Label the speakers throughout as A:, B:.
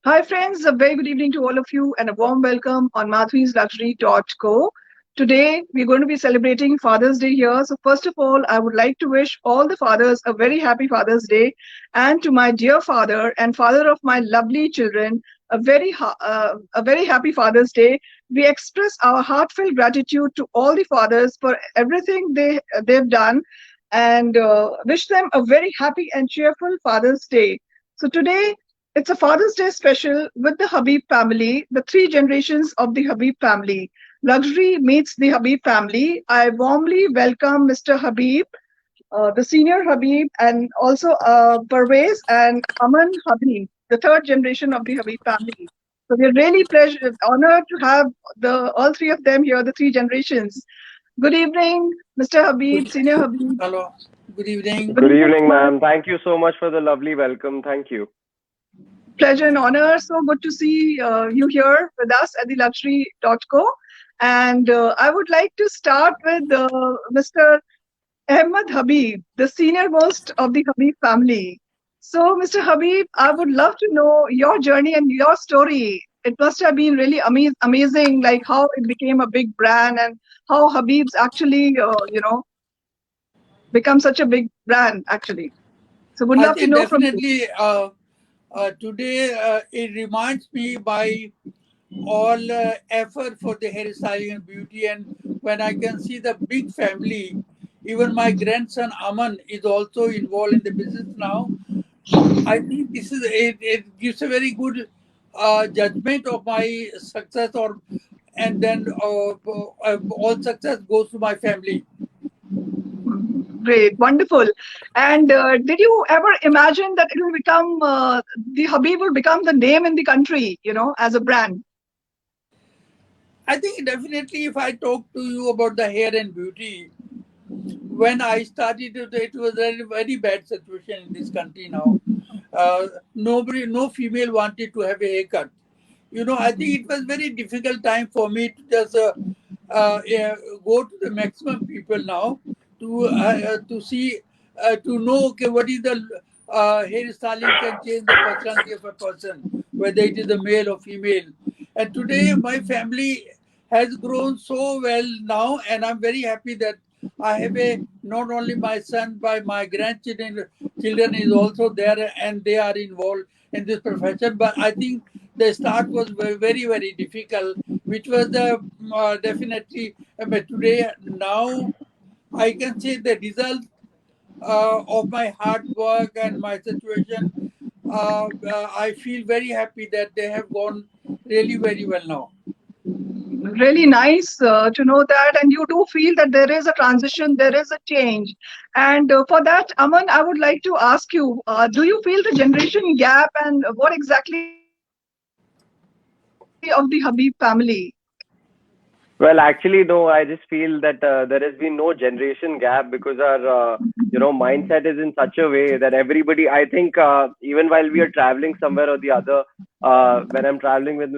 A: Hi, friends. A very good evening to all of you and a warm welcome on madhuisluxury.co. Today, we're going to be celebrating Father's Day here. So, first of all, I would like to wish all the fathers a very happy Father's Day. And to my dear father and father of my lovely children, a very happy Father's Day. We express our heartfelt gratitude to all the fathers for everything they've done and wish them a very happy and cheerful Father's Day. So, today, it's a Father's Day special with the Habib family, the three generations of the Habib family. Luxury meets the Habib family. I warmly welcome Mr. Habib, the senior Habib, and also Parvez and Aman Habib, the third generation of the Habib family. So we're really honored to have the all three of them here, the three generations. Good evening, Mr. Habib,
B: Good,
A: senior Habib.
B: hello. Good evening.
A: Good
C: Good
A: evening,
C: evening,
A: sir.
C: ma'am. Thank you so much for the lovely welcome. Thank you.
A: Pleasure and honor. So good to see you here with us at the luxury.co. And I would like to start with Mr. Ahmed Habib, the senior most of the Habib family. So, Mr. Habib, I would love to know your journey and your story. It must have been really amazing, like how it became a big brand and how Habib's actually, become such a big brand, actually. So, would
B: I
A: love to
B: think
A: know from you.
B: definitely today it reminds me by all effort for the hairstyling and beauty, and when I can see the big family, even my grandson Aman is also involved in the business now. I think this is it gives a very good judgment of my success, or and then all success goes to my family.
A: Great, wonderful. And did you ever imagine that it will become the Habib will become the name in the country, as a brand?
B: I think definitely if I talk to you about the hair and beauty, when I started it was a very bad situation in this country now. Nobody, no female wanted to have a haircut. I think it was very difficult time for me to just go to the maximum people now to see to know okay what is the hairstyling can change the personality of a person, whether it is a male or female. And today my family has grown so well now, and I'm very happy that I have a not only my son but my grandchildren is also there and they are involved in this profession. But I think the start was very difficult, which was the definitely. But today now I can say the result of my hard work and my situation. I feel very happy that they have gone really very well now.
A: Really nice to know that. And you do feel that there is a transition, there is a change. And for that, Aman, I would like to ask you, do you feel the generation gap and what exactly of the Habib family?
C: Well, actually, no, I just feel that there has been no generation gap because our, mindset is in such a way that everybody, I think, even while we are traveling somewhere or the other, when I'm traveling with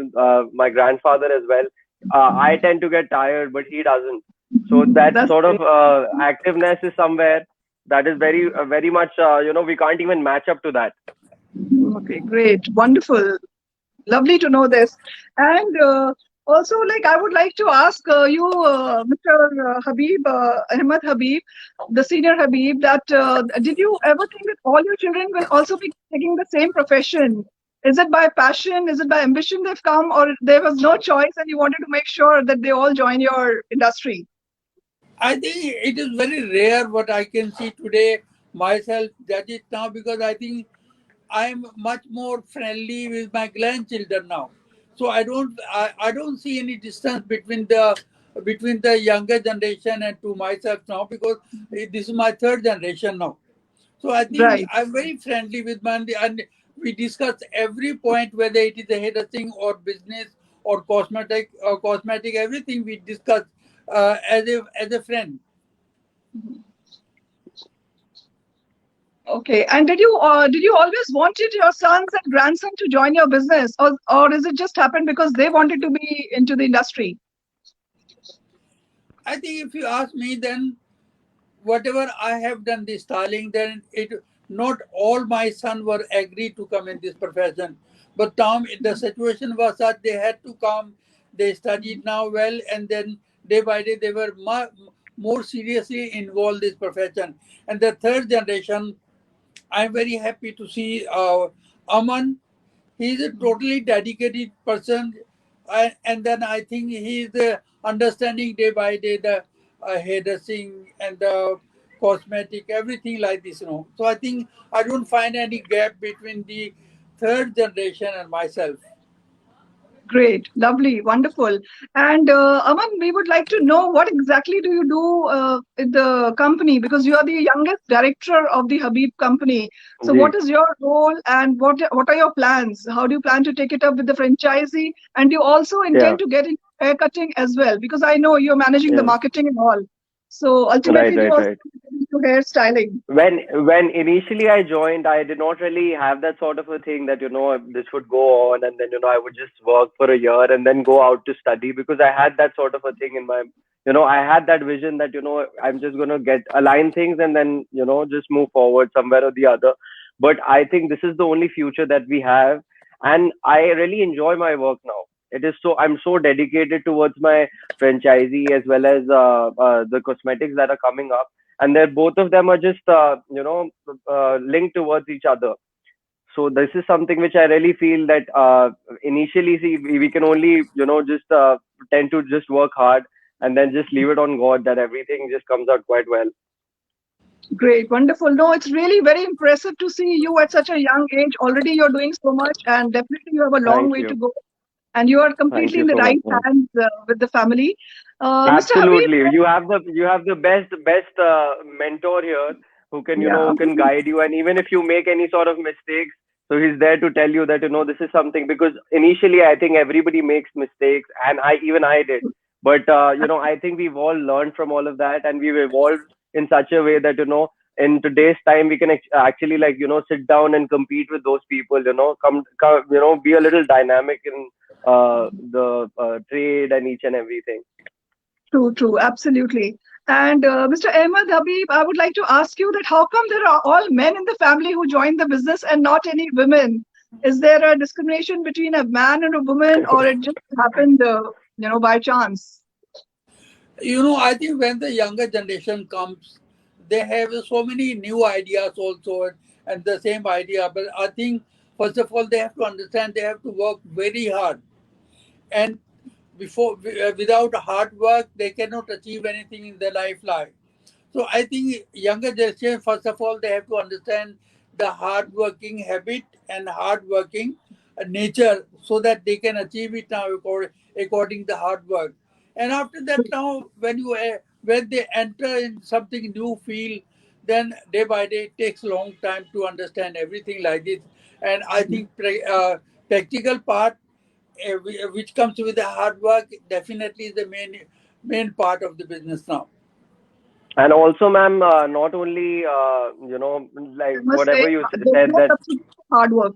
C: my grandfather as well, I tend to get tired, but he doesn't. So that
A: That's
C: sort of
A: great.
C: activeness is somewhere that is very much, we can't even match up to that.
A: Okay, great. Wonderful. Lovely to know this. And also, like, I would like to ask you, Mr. Habib, Ahmed Habib, the senior Habib, that did you ever think that all your children will also be taking the same profession? Is it by passion? Is it by ambition they've come, or there was no choice and you wanted to make sure that they all join your industry?
B: I think it is very rare what I can see today myself judge it now, because I think I'm much more friendly with my grandchildren now. So I don't see any distance between the younger generation and to myself now, because this is my third generation now. So I think
A: Right.
B: I'm very friendly with my, and we discuss every point, whether it is a hairdressing or business or cosmetic, everything we discuss as a friend.
A: Okay. And did you always wanted your sons and grandson to join your business, or is it just happened because they wanted to be into the industry?
B: I think if you ask me, then whatever I have done the styling, then it not all my son were agreed to come in this profession, But Tom, the situation was such they had to come. They studied now well, and then day by day they were more seriously involved in this profession. And the third generation, I'm very happy to see Aman. He's a totally dedicated person, and then I think he's understanding day by day the hairdressing and the cosmetic, everything like this. So I think I don't find any gap between the third generation and myself.
A: Great, lovely, wonderful. And Aman, we would like to know what exactly do you do in the company, because you are the youngest director of the Habib company. So, what
C: Ji.
A: is your role and what are your plans? How do you plan to take it up with the franchisee? And you also intend
C: Yeah.
A: to get into hair cutting as well, because I know you're managing the
C: Yeah.
A: marketing and all. So,
C: Right.
A: ultimately, you
C: Right.
A: also
C: Right.
A: get into hair styling.
C: When initially I joined, I did not really have that sort of a thing that this would go on, and then I would just work for a year and then go out to study, because I had that sort of a thing in my I had that vision that I'm just gonna get align things and then just move forward somewhere or the other. But I think this is the only future that we have, and I really enjoy my work now. It is so I'm so dedicated towards my franchisee as well as the cosmetics that are coming up, and they're both of them are just linked towards each other. So this is something which I really feel that initially, see, we can only just tend to just work hard and then just leave it on God that everything just comes out quite well.
A: Great, wonderful. No, it's really very impressive to see you at such a young age. Already you're doing so much, and definitely you have a long
C: Thank
A: way to
C: you.
A: go. And you are
C: Thank
A: completely
C: you
A: in the
C: so much,
A: right
C: man.
A: hands with the family. Mr. Habib,
C: Absolutely. You have the best mentor here who can
A: yeah,
C: who can guide you, and even if you make any sort of mistakes, so he's there to tell you that this is something, because initially I think everybody makes mistakes, and I did, but I think we've all learned from all of that, and we've evolved in such a way that in today's time we can actually, like, sit down and compete with those people, come be a little dynamic in the trade and each and everything.
A: true, true, absolutely. And Mr. Ahmed Habib, I would like to ask you that how come there are all men in the family who joined the business and not any women? Is there a discrimination between a man and a woman, or it just happened, by chance?
B: I think when the younger generation comes, they have so many new ideas also, and the same idea. But I think, first of all, they have to understand they have to work very hard. And without hard work, they cannot achieve anything in their life. So I think younger generation, first of all, they have to understand the hard working habit and hard working nature, so that they can achieve it now according to hard work. And after that, now when they enter in something new field, then day by day it takes a long time to understand everything like this. And I think practical part, which comes with the hard work, definitely is the main part of the business now.
C: And also, ma'am, not only
A: I
C: like
A: must say,
C: whatever you
A: there's
C: said
A: no
C: that.
A: substitute for hard work.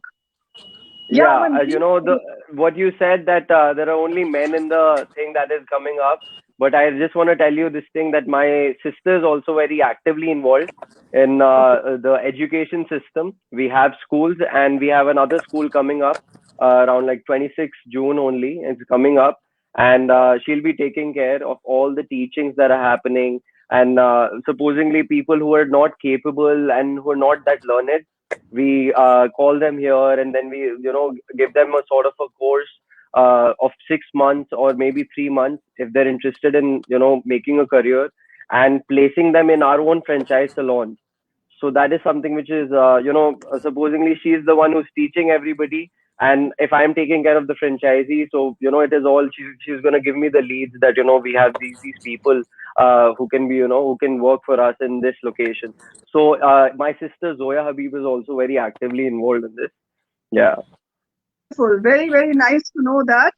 A: Yeah,
C: Yeah,
A: Aman, please.
C: the what you said that there are only men in the thing that is coming up. But I just want to tell you this thing that my sister is also very actively involved in
A: Okay.
C: the education system. We have schools, and we have another school coming up around like 26 June only. It's coming up, and she'll be taking care of all the teachings that are happening. And supposedly people who are not capable and who are not that learned, we call them here, and then we give them a sort of a course of 6 months or maybe 3 months if they're interested in making a career, and placing them in our own franchise salon. So that is something which is supposedly she's the one who's teaching everybody, and if I'm taking care of the franchisee, so it is all she's going to give me the leads that we have these people who can be who can work for us in this location. So my sister Zoya Habib is also very actively involved in this. Yeah.
A: Wonderful. Very, very nice to know that.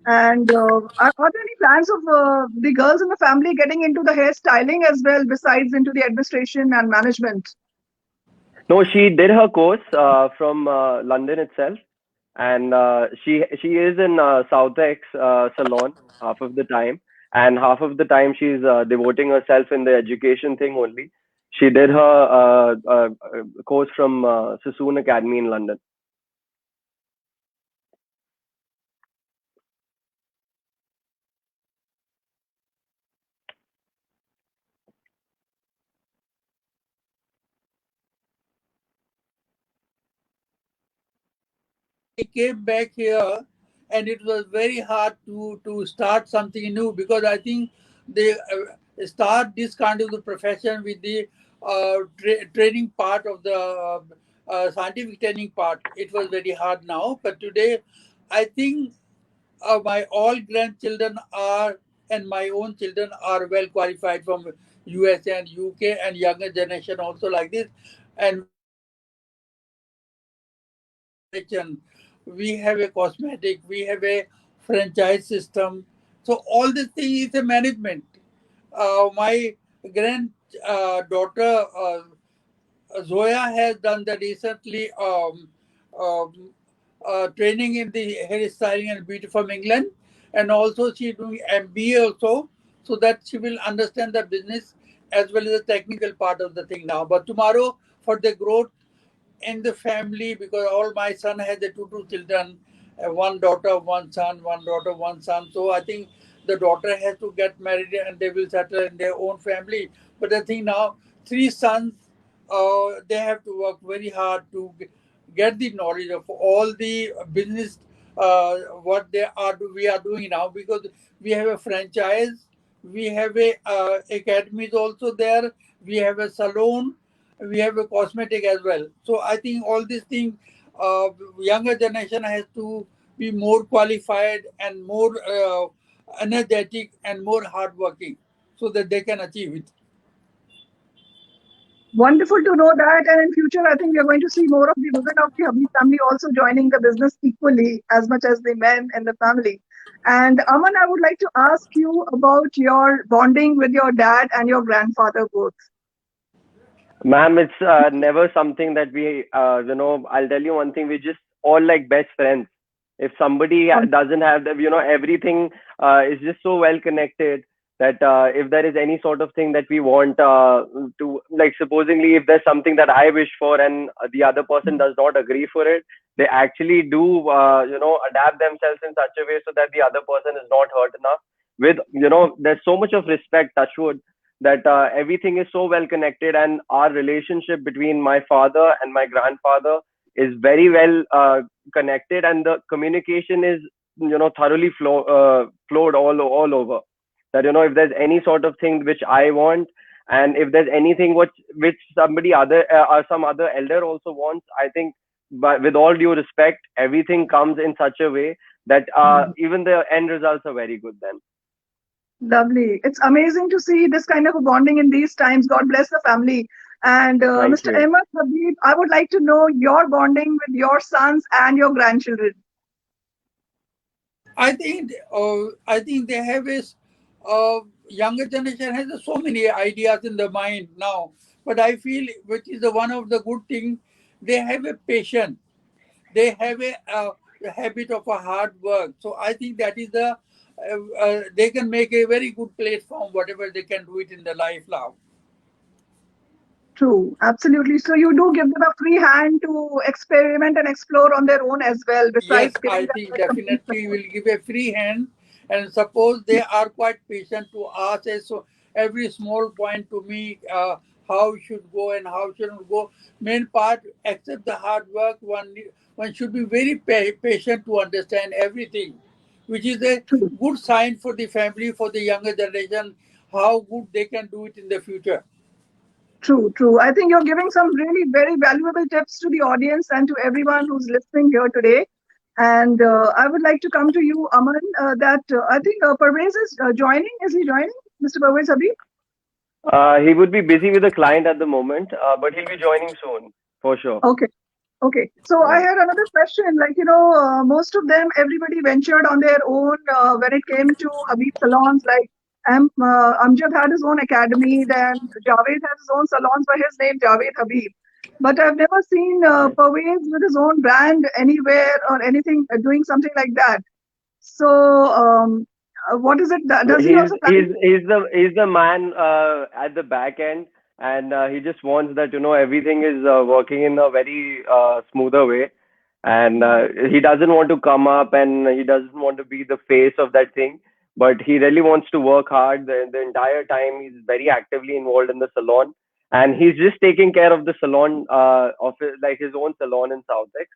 A: And are there any plans of the girls in the family getting into the hairstyling as well, besides into the administration and management?
C: No, she did her course from London itself, and she is in Southex salon half of the time, and half of the time she's devoting herself in the education thing only. She did her course from Sassoon Academy in London.
B: I came back here, and it was very hard to start something new, because I think they start this kind of the profession with the training part of the scientific training part. It was very hard now, but today I think my all grandchildren are, and my own children are well qualified from USA and UK, and younger generation also like this. And we have a manufacturing, we have a cosmetic, we have a franchise system. So all this thing is a management. My granddaughter Zoya has done the recently um, training in the hairstyling and beauty from England, and also she doing MBA also, so that she will understand the business as well as the technical part of the thing now. But tomorrow, for the growth in the family, because all my son has the two children, one daughter, one son, one daughter, one son. So I think the daughter has to get married and they will settle in their own family. But I think now three sons, they have to work very hard to get the knowledge of all the business, what we are doing now, because we have a franchise, we have a academies also there, we have a salon, we have a cosmetic as well. So I think all these things, younger generation has to be more qualified and more energetic and more hardworking, so that they can achieve it.
A: Wonderful to know that. And in future, I think we are going to see more of the women of the Habib family also joining the business equally as much as the men in the family. And Aman, I would like to ask you about your bonding with your dad and your grandfather both.
C: Ma'am, it's never something that we, I'll tell you one thing, we just all like best friends. If somebody doesn't have the, everything is just so well connected that if there is any sort of thing that we want to, like, supposingly, if there's something that I wish for and the other person does not agree for it, they actually do, adapt themselves in such a way so that the other person is not hurt enough. With, there's so much of respect, touchwood, that everything is so well connected, and our relationship between my father and my grandfather is very well connected, and the communication is, thoroughly flowed all over. That, if there's any sort of thing which I want, and if there's anything which somebody other or some other elder also wants, I think, but with all due respect, everything comes in such a way that even the end results are very good then.
A: Lovely. It's amazing to see this kind of a bonding in these times. God bless the family. And
C: Thank
A: Mr.
C: you.
A: Ahmed, Habib, I would like to know your bonding with your sons and your grandchildren.
B: I think they have is younger generation has so many ideas in the mind now. But I feel, which is the one of the good thing, they have a patience. They have a habit of a hard work. So I think that is they can make a very good platform, whatever they can do it in the life now.
A: True, absolutely. So you do give them a free hand to experiment and explore on their own as well, besides
B: Yes,
A: giving
B: I
A: them
B: think
A: the complete
B: definitely
A: support.
B: will give a free hand, and suppose they are quite patient to ask us so every small point to me, how should go and how shouldn't go. Main part, except the hard work, one should be very patient to understand everything, which is a
A: True,
B: good sign for the family, for the younger generation, how good they can do it in the future.
A: true, true. I think you're giving some really very valuable tips to the audience and to everyone who's listening here today. And I would like to come to you, Aman, that I think Parvez is joining. Is he joining, Mr. Parvez Habib?
C: He would be busy with a client at the moment, but he'll be joining soon for sure.
A: Okay. Okay, so I
C: Yeah.
A: had another question. Like, most of them, everybody ventured on their own when it came to Habib salons. Like, Amjad had his own academy, then Javed has his own salons by his name, Javed Habib. But I've never seen
C: Right.
A: Parvez with his own brand anywhere or anything, doing something like that. So, what is it? Does he
C: He's
A: also plan?
C: he's he's the man at the back end, and he just wants that, everything is working in a very smoother way, and he doesn't want to come up, and he doesn't want to be the face of that thing, but he really wants to work hard the entire time. He's very actively involved in the salon, and he's just taking care of the salon of like his own salon in Southex,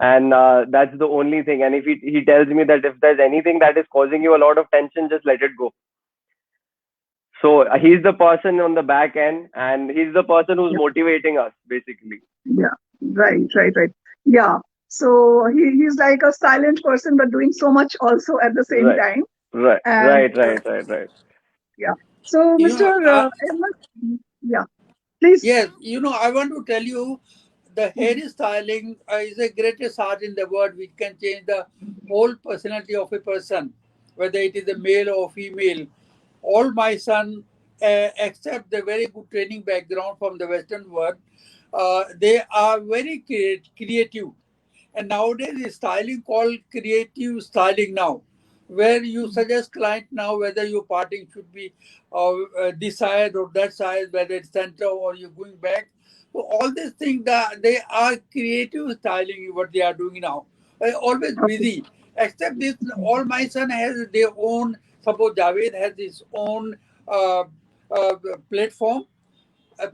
C: and that's the only thing. And if he tells me that if there's anything that is causing you a lot of tension, just let it go. So he's the person on the back end, and he's the person who's
A: Yeah.
C: motivating us basically.
A: Yeah. Right. Right. Right. Yeah. So he's like a silent person, but doing so much also at the same
C: Right,
A: time.
C: right,
A: And
C: right, right, right, right.
A: yeah. So
B: You
A: Mr.
B: know,
A: Ahmed, yeah, please.
B: yes, I want to tell you the hairstyling is the greatest art in the world which can change the whole personality of a person, whether it is a male or female. All my son, except the very good training background from the Western world, they are very creative. And nowadays, is styling called creative styling now, where you suggest client now whether your parting should be this side or that side, whether it's center or you're going back. So all these things that they are creative styling what they are doing now. Always
A: Okay.
B: busy. Except this, all my son has their own. Suppose Javed has his own uh, uh, platform.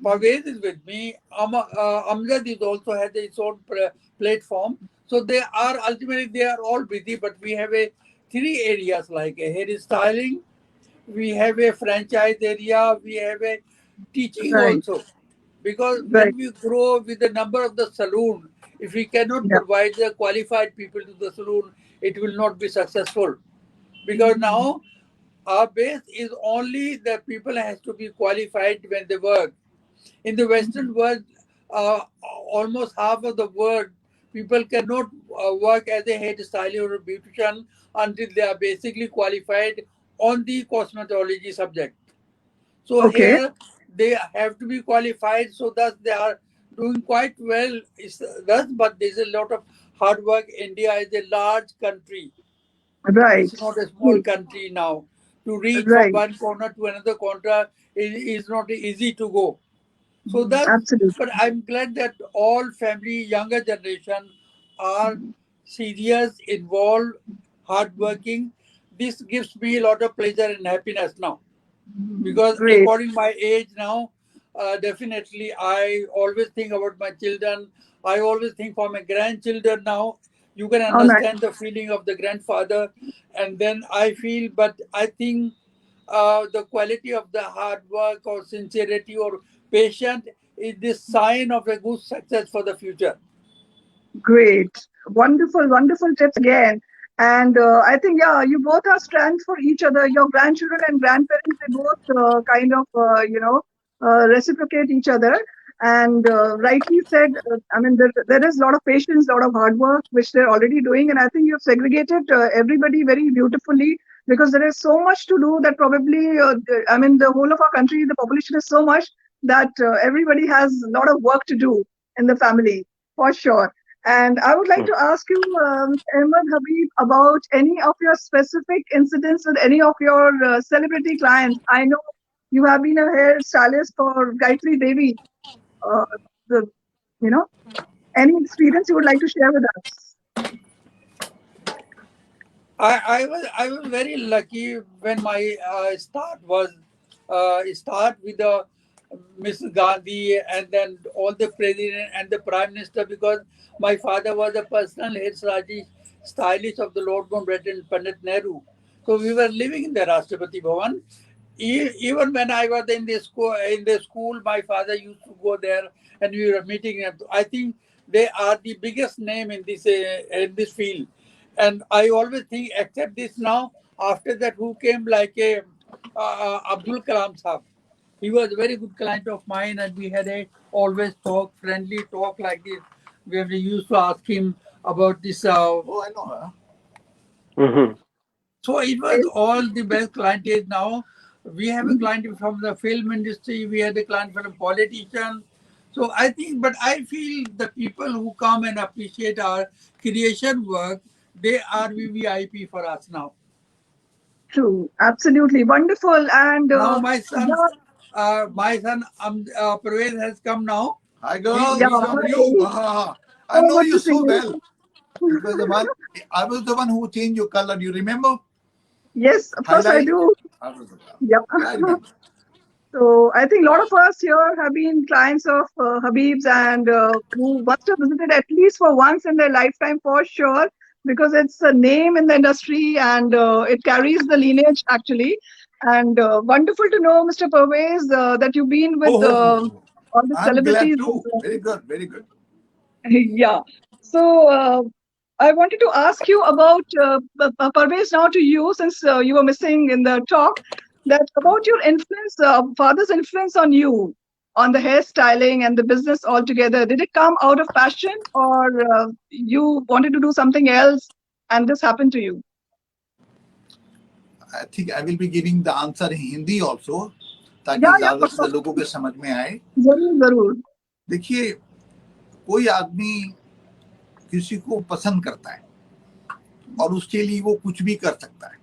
B: Parvez is with me. Amjad is also has its own platform. So they are all busy, but we have a three areas like a hair styling, we have a franchise area, we have a teaching
A: Right.
B: also. Because
A: Right.
B: when we grow with the number of the saloon, if we cannot
A: Yeah.
B: provide the qualified people to the saloon, it will not be successful. Because now our base is only the people has to be qualified when they work. In the Western world, uh, almost half of the world, people cannot work as a hairstylist or a beautician until they are basically qualified on the cosmetology subject. So
A: Okay.
B: here they have to be qualified, so thus they are doing quite well. Thus, but there's a lot of hard work. India is a large country.
A: Right.
B: It's not a small
A: True.
B: country now. To reach from
A: Right.
B: one corner to another corner is not easy to go. So that,
A: Absolutely.
B: but I'm glad that all family, younger generation are serious, involved, hardworking. This gives me a lot of pleasure and happiness now. Because
A: Great.
B: according my age now, definitely I always think about my children. I always think for my grandchildren now. You can
A: Oh, nice.
B: understand the feeling of the grandfather, and then I feel. But I think the quality of the hard work or sincerity or patience is the sign of a good success for the future.
A: Great. Wonderful, wonderful tips again. And I think, yeah, you both are strength for each other. Your grandchildren and grandparents, they both kind of, reciprocate each other. And rightly said, I mean, there is a lot of patience, a lot of hard work, which they're already doing. And I think you've segregated everybody very beautifully because there is so much to do that probably, I mean, the whole of our country, the population is so much that everybody has a lot of work to do in the family, for sure. And I would like to ask you, Ahmed Habib, about any of your specific incidents with any of your celebrity clients. I know you have been a hairstylist for Gayatri Devi. Uh, the, you know, any experience you would like to share with us?
B: I was very lucky when my start with the Miss Gandhi and then all the president and the prime minister, because my father was a personal head stylist of the Lord Mountbatten Pandit Nehru. So we were living in the Rashtrapati Bhavan. Even when I was in the school, my father used to go there, and we were meeting them. I think they are the biggest name in this field, and I always think, except this now, after that, who came like a Abdul Kalam Sahab. He was a very good client of mine, and we had a always talk, friendly talk like this, where we used to ask him about this. Oh, I know her.
C: Hmm.
B: So it was all the best clientage. Now we have a client from the film industry, we had a client from a politician. So I think, but I feel the people who come and appreciate our creation work, they are VVIP for us now.
A: True, absolutely wonderful. And
B: Now
A: yeah,
B: my son Parvez has come now.
D: Hi
B: He,
D: girl,
A: yeah,
B: he's
D: how
B: on
D: are
B: the
D: you?
A: hi.
D: I
A: So
D: know
A: good
D: you
A: to see
D: so
A: you.
D: well. Because I was the one who changed your color. Do you remember?
A: Yes, of course I
D: Highlight.
A: do.
D: I was the one.
A: Yep.
D: Yeah, I remember.
A: So I think a lot of us here have been clients of Habib's and who must have visited at least for once in their lifetime for sure, because it's a name in the industry and it carries the lineage actually. And wonderful to know, Mr. Parvez, that you've been with
D: Oh,
A: all the
D: I'm glad
A: celebrities.
D: too. Very good, very good.
A: Yeah. So I wanted to ask you about Parvez now to you, since you were missing in the talk, that about your influence, father's influence on you, on the hairstyling and the business altogether. Did it come out of passion, or you wanted to do something else and this happened to you?
D: I think I will be giving the answer in Hindi also, ताकि
A: Yeah, yeah,
D: ज्यादा से लोगों के समझ में आए.
A: जरूर जरूर.
D: देखिए, कोई आदमी किसी को पसंद करता है और उसके लिए वो कुछ भी कर सकता है.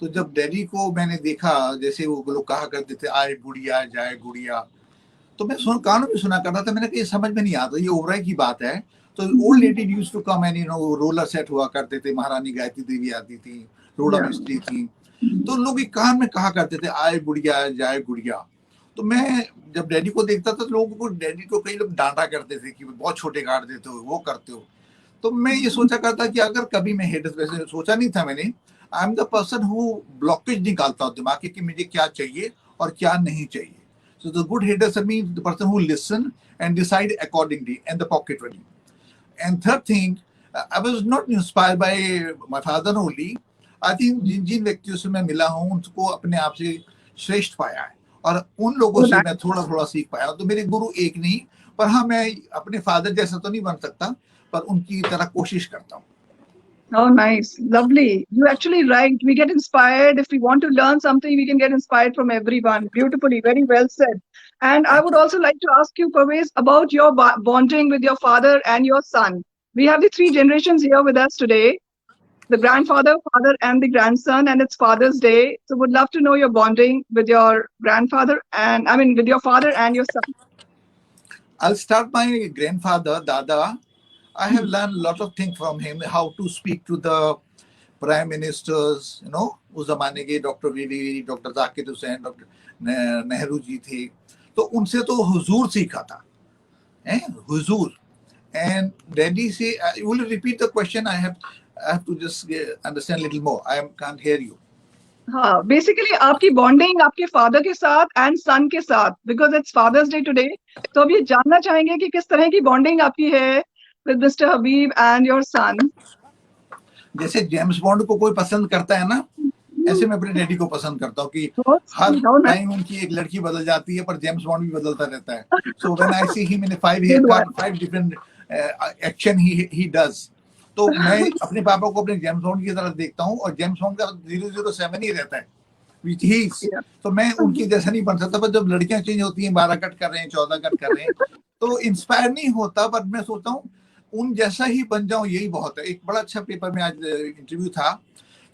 D: तो जब डैडी को मैंने देखा, जैसे वो लोग कहा करते थे आए बुढ़िया जाए गुड़िया, तो मैं कानों में सुना कर रहा था. मैंने कहा ये समझ में नहीं आता, ये ओवराई की बात है. तो old lady used to come and you know roller set हुआ करते थे, महारानी गायत्री देवी आती थी, रोड़ा
A: Yeah.
D: मिस्त्री थी. तो लोग एक कान में कहा करते थे आए बुढ़िया जाए गुड़िया. तो मैं जब डैडी को देखता था तो लोगों को, डैडी को कई लोग डांटा करते थे कि बहुत छोटे काट देते हो, वो करते हो. तो मैं ये सोचा करता कि अगर कभी मैं हेड, वैसे सोचा नहीं था मैंने, I am the person who blockage निकालता हूँ दिमाग के कि मुझे क्या चाहिए और क्या नहीं चाहिए. So the good headers mean the person who listen and decide accordingly and the pocket ready. And third thing, I was not inspired by my father only. I think जिन जिन व्यक्तियों से मैं मिला हूँ उनको अपने आप से श्रेष्ठ पाया है और उन लोगों
A: Oh,
D: से
A: nice.
D: मैं थोड़ा थोड़ा सीख पाया. तो मेरे गुरु एक नहीं, पर हाँ मैं अपने फादर जैसा तो नहीं बन सकता, पर उनकी तरह कोशिश करता हूँ.
A: Oh, nice. Lovely. You're actually right. We get inspired. If we want to learn something, we can get inspired from everyone. Beautifully. Very well said. And I
D: Thank
A: would
D: you.
A: also like to ask you, Parvez, about your bonding with your father and your son. We have the three generations here with us today, the grandfather, father, and the grandson, and it's Father's Day. So would love to know your bonding with your grandfather and, I mean, with your father and your son.
D: I'll start my grandfather, Dada. I have learned a lot of things from him, how to speak to the prime ministers, you know, उस जमाने के doctor वीवी, doctor Zakir Hussain, doctor Nehru ji थे. तो उनसे तो हुजूर सीखा था, हुजूर. And Daddy say, will you repeat the question? I have to just understand a little more. I can't hear you.
A: हाँ, बेसिकली आपकी बॉन्डिंग आपके फादर के साथ एंड सन के साथ, because it's father's day today. तो अब ये जानना चाहेंगे कि किस तरह की बॉन्डिंग आपकी है with mister Habib and your son.
D: जैसे जेम्स बॉन्ड को कोई पसंद करता है ना, ऐसे मैं अपने डैडी को पसंद करता हूँ कि
A: How
D: हर
A: nice.
D: टाइम उनकी एक लड़की बदल जाती है, पर जेम्स बॉन्ड भी बदलता रहता है. So when I see him in 5 hair
A: Good one.
D: Cut, 5 different action ही डज. तो मैं अपने पापा को अपने जेम्स बॉन्ड की तरह देखता हूँ और जेम्स बॉन्ड का 007 ही रहता है, which he is.
A: Yeah.
D: तो मैं उनकी जैसा नहीं बन सकता. पर जब लड़कियां चेंज होती हैं, 12 कट कर रहे हैं, 14 कट कर रहे हैं, तो इंस्पायर नहीं होता. पर मैं सोचता हूँ उन जैसा ही बन जाऊं, यही बहुत है. एक बड़ा अच्छा पेपर में आज इंटरव्यू था.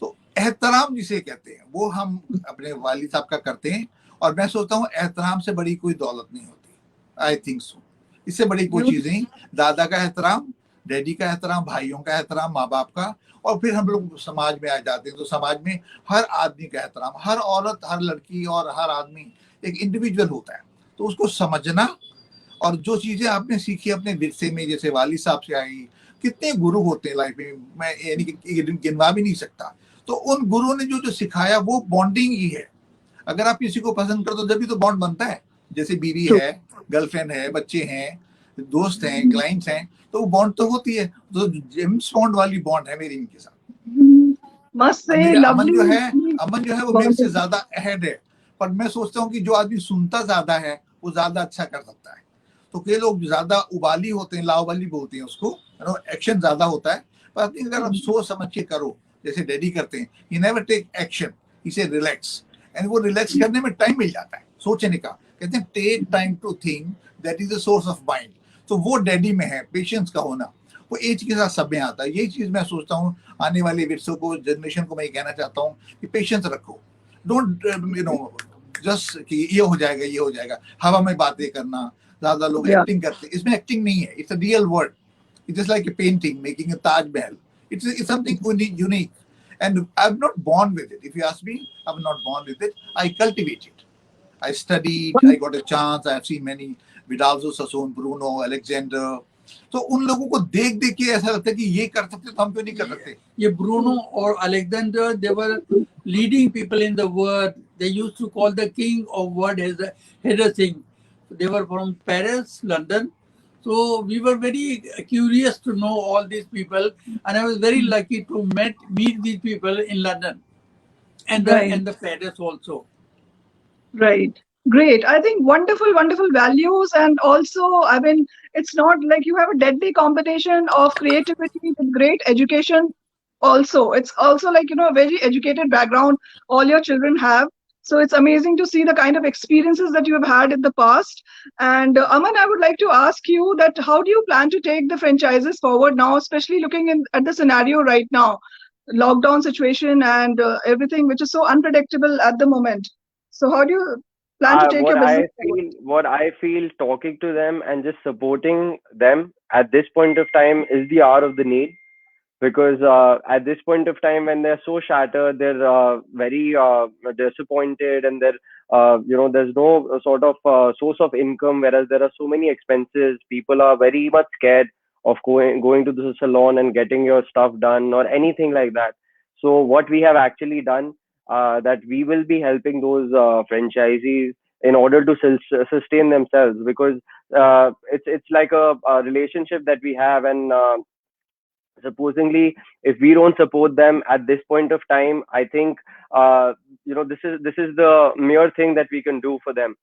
D: तो एहतराम जिसे कहते हैं वो हम अपने वालिद साहब का करते हैं, और मैं सोचता हूँ एहतराम से बड़ी कोई दौलत नहीं होती. I think so. इससे बड़ी कोई चीज नहीं. दादा का एहतराम, डैडी का एहतराम, भाइयों का एहतराम, माँ बाप का, और फिर हम लोग समाज में आ जाते हैं. तो समाज में हर आदमी का एहतराम, हर औरत, हर लड़की और हर आदमी एक इंडिविजुअल होता है. तो उसको समझना, और जो चीजें आपने सीखी अपने विरसे में, जैसे वाली साहब से आई, कितने गुरु होते हैं लाइफ में, मैं यानी कि गिनवा भी नहीं सकता. तो उन गुरुओं ने जो जो सिखाया वो बॉन्डिंग ही है. अगर आप किसी को पसंद करो तो जब भी तो बॉन्ड बनता है. जैसे बीवी है, गर्लफ्रेंड है, बच्चे हैं, दोस्त हैं, क्लाइंट्स हैं, तो वो बॉन्ड तो होती है. तो जेम्स बॉन्ड वाली बॉन्ड है मेरी इनके साथ.
A: Must say,
D: मेरे
A: lovely.
D: अमन जो है वो मेरे से ज्यादा अहेड है. पर मैं सोचता हूँ कि जो आदमी सुनता ज्यादा है वो ज्यादा अच्छा कर सकता है. तो कई लोग ज्यादा उबाली होते हैं, लाउबाली बोलते हैं उसको, एक्शन ज्यादा होता है. पर आई थिंक अगर आप सोच समझ के करो, जैसे डैडी करते हैं, ही नेवर टेक एक्शन, ही से रिलैक्स. एंड वो रिलैक्स करने में टाइम मिल जाता है सोचने का. कहते हैं take time to think, that is the source of mind. तो वो डैडी में है, पेशेंस का होना. वो एज के साथ सब में आता है. यही चीज मैं सोचता हूँ आने वाले विरसों को, जनरेशन को मैं कहना चाहता हूँ कि पेशेंस रखो. डोंट यू नो जस्ट कि ये हो जाएगा, ये हो जाएगा, हवा में बातें करना. ज्यादा लोग एक्टिंग करते हैं, इसमें एक्टिंग नहीं है. It's a real word. It is like a painting, making a Taj Mahal. It's something unique, and I'm not born with it. If you ask me, I'm not born with it. I cultivate it. I studied, I got a chance, I have seen many Vidalzo, Sassoon, Bruno, Alexander. तो उन लोगों को देख देख के ऐसा लगता है कि ये कर सकते तो हम क्यों नहीं कर सकते.
B: ये Bruno or Alexander, they were leading people in the word. They used to call the king of word as a Hedda Singh. They were from Paris, London. So we were very curious to know all these people, and I was very lucky to meet these people in London and
A: Right.
B: the Paris also.
A: Right. Great. I think wonderful, wonderful values. And also, I mean, it's not like you have a deadly combination of creativity with great education. Also, it's also like, a very educated background all your children have. So it's amazing to see the kind of experiences that you have had in the past. And Aman, I would like to ask you that how do you plan to take the franchises forward now, especially looking at the scenario right now, lockdown situation and everything, which is so unpredictable at the moment. So how do you plan to take your business forward?
C: What I feel talking to them and just supporting them at this point of time is the hour of the need, because at this point of time when they're so shattered, they're very disappointed, and there's no sort of source of income, whereas there are so many expenses. People are very much scared of going to the salon and getting your stuff done or anything like that. So what we have actually done, that we will be helping those franchisees in order to sustain themselves, because it's like a relationship that we have, and supposedly if we don't support them at this point of time, I think this is the mere thing that we can do for them.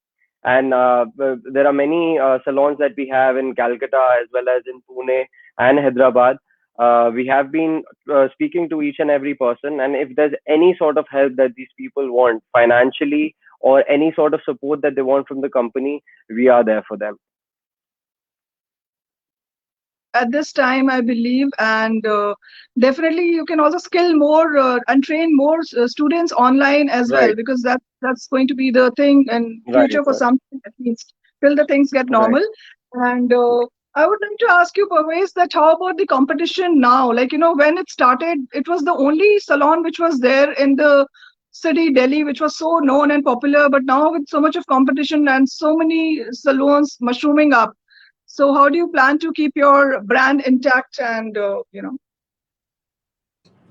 C: And there are many salons that we have in Calcutta as well as in Pune and Hyderabad. We have been speaking to each and every person, and if there's any sort of help that these people want financially or any sort of support that they want from the company, we are there for them.
A: At this time, I believe, and definitely you can also skill more and train more students online as well,
C: Right,
A: because that's going to be the thing in
C: right,
A: future for
C: right,
A: something at least till the things get
C: right.
A: normal. And I would like to ask you, Parvez, that how about the competition now? Like, when it started, it was the only salon which was there in the city, Delhi, which was so known and popular. But now with so much of competition and so many salons mushrooming up, so how do you plan to keep your brand intact and,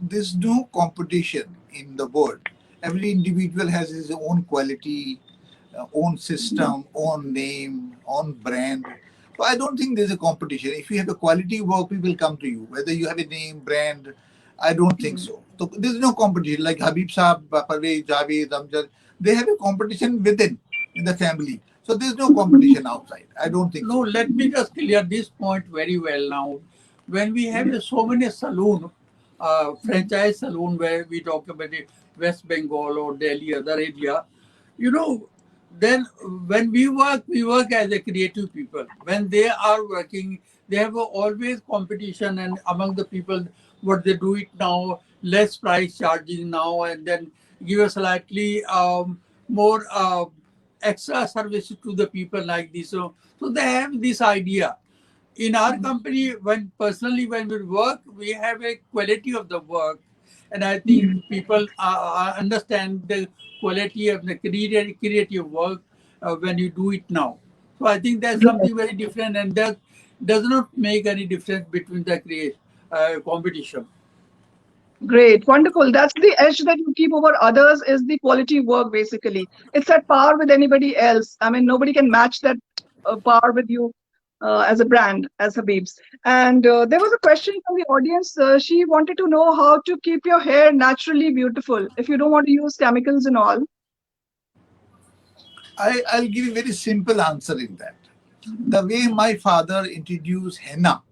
D: There's no competition in the world. Every individual has his own quality, own system, own name, own brand. So I don't think there's a competition. If you have a quality work, people will come to you. Whether you have a name, brand, I don't think so. So there's no competition. Like Habib Saab, Parvez, Javed, Amjad, they have a competition within in the family. So there's no competition outside. I don't think
B: No,
D: so.
B: let me just clear this point very well now. When we have so many saloon, franchise saloon where we talk about the West Bengal or Delhi, other area, you know, then when we work as a creative people. When they are working, they have always competition and among the people, what they do it now, less price charging now, and then give a slightly more extra services to the people like this. So they have this idea. In our company, when we work, we have a quality of the work, and I think people understand the quality of the creative work when you do it now. So I think that's something very different, and that does not make any difference between the competition.
A: great, wonderful. That's the edge that you keep over others is the quality work, basically. It's at par with anybody else. I mean, nobody can match that par with you as a brand, as Habib's. And there was a question from the audience. She wanted to know how to keep your hair naturally beautiful if you don't want to use chemicals and all.
D: I'll give you a very simple answer in that. The way my father introduced henna,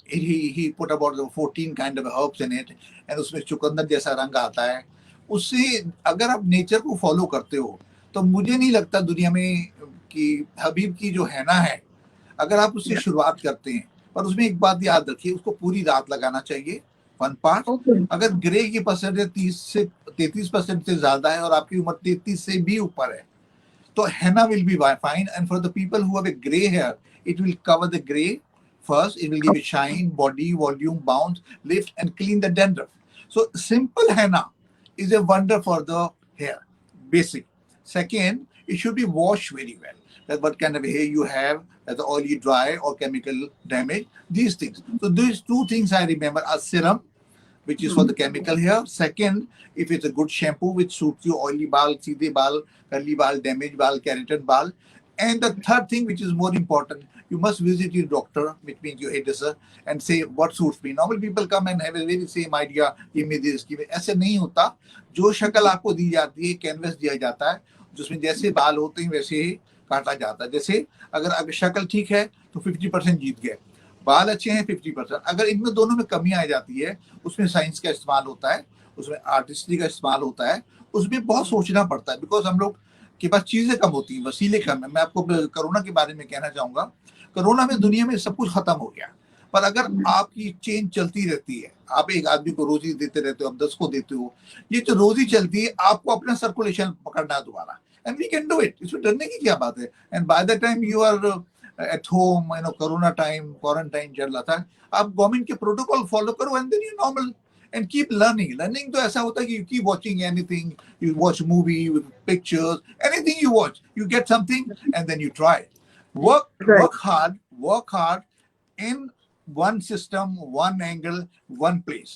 D: he put about 14 kind of herbs in it, and उसमें चुकंदर जैसा रंग आता है. उससे अगर आप nature को फॉलो करते हो, तो मुझे नहीं लगता दुनिया में कि हबीब की जो हैना है, अगर आप उससे शुरुआत करते हैं, पर उसमें एक बात याद रखिए, उसको पूरी रात लगाना चाहिए. One part.
A: Okay.
D: अगर ग्रे की परसेंटेज 30 से 33% से ज्यादा है और आपकी उम्र 33 से भी ऊपर है, तो henna will be fine. And for the people who have a gray hair, it will cover the gray first. It will give it shine, body, volume, bounce, lift, and clean the dandruff. So simple henna is a wonder for the hair. Basic. Second, it should be washed very well. That what kind of hair you have, whether oily, dry, or chemical damage. These things. So these two things I remember: a serum, which is for the chemical hair. Second, if it's a good shampoo which suits you, oily bal, seedhe bal, curly bal, damaged bal, keratin bal. And the third thing, which is more important, you must visit your doctor, which means your hairdresser, and say what suits me. Normally people come and have a very same idea, give me this, give me. ऐसे नहीं होता. जो शक्ल आपको दी जाती है, canvas दिया जाता है, जिसमें जैसे बाल होते हैं वैसे ही काटा जाता है. जैसे अगर शक्ल ठीक है तो 50% जीत गए, बाल अच्छे हैं 50%. अगर इनमें दोनों में कमी आ जाती है, उसमें साइंस का इस्तेमाल होता है, उसमें आर्टिस्ट्री का इस्तेमाल होता है, उसमें बहुत सोचना पड़ता है. बिकॉज हम लोग के पास चीजें कम होती हैं, वसीले कम है. मैं आपको कोरोना के बारे में कहना चाहूंगा. कोरोना में दुनिया में सब कुछ खत्म हो गया, पर अगर आपकी चेन चलती रहती है, आप एक आदमी को रोजी देते रहते हो, आप 10 को देते हो, ये जो रोजी चलती है, आपको अपना सर्कुलेशन पकड़ना है दोबारा. And we can do it. इसमें डरने की क्या बात है. And by the time you are at home, corona time, quarantine चल रहा था, आप गवर्नमेंट के प्रोटोकॉल फॉलो करो and then you normal. And keep learning. Learning तो ऐसा होता है कि you keep watching anything, you watch movie with pictures, anything you watch, you get something and then you try. Work hard in one system, one angle, one place.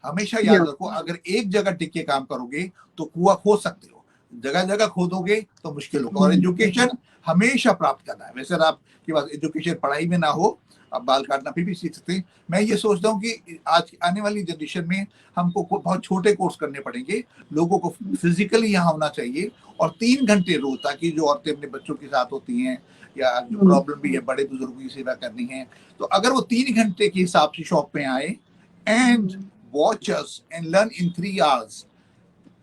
D: हमेशा याद रखो, अगर एक जगह टिक के काम करोगे तो कुआं खोद सकते हो, जगह जगह खोदोगे तो मुश्किल होगा. और एजुकेशन हमेशा प्राप्त करना है. वैसे आपके पास एजुकेशन पढ़ाई में ना हो, आप बाल काटना फिर भी सीख सकते हैं. मैं ये सोचता हूँ कि आज आने वाली जनरेशन में हमको बहुत छोटे कोर्स करने पड़ेंगे. लोगों को फिजिकली यहाँ होना चाहिए और 3 घंटे रोज, ताकि जो औरतें अपने बच्चों के साथ होती हैं या जो प्रॉब्लम भी है, बड़े बुजुर्गों की सेवा करनी है, तो अगर वो 3 घंटे के हिसाब से शॉप में आए and watch us and learn in 3 hours.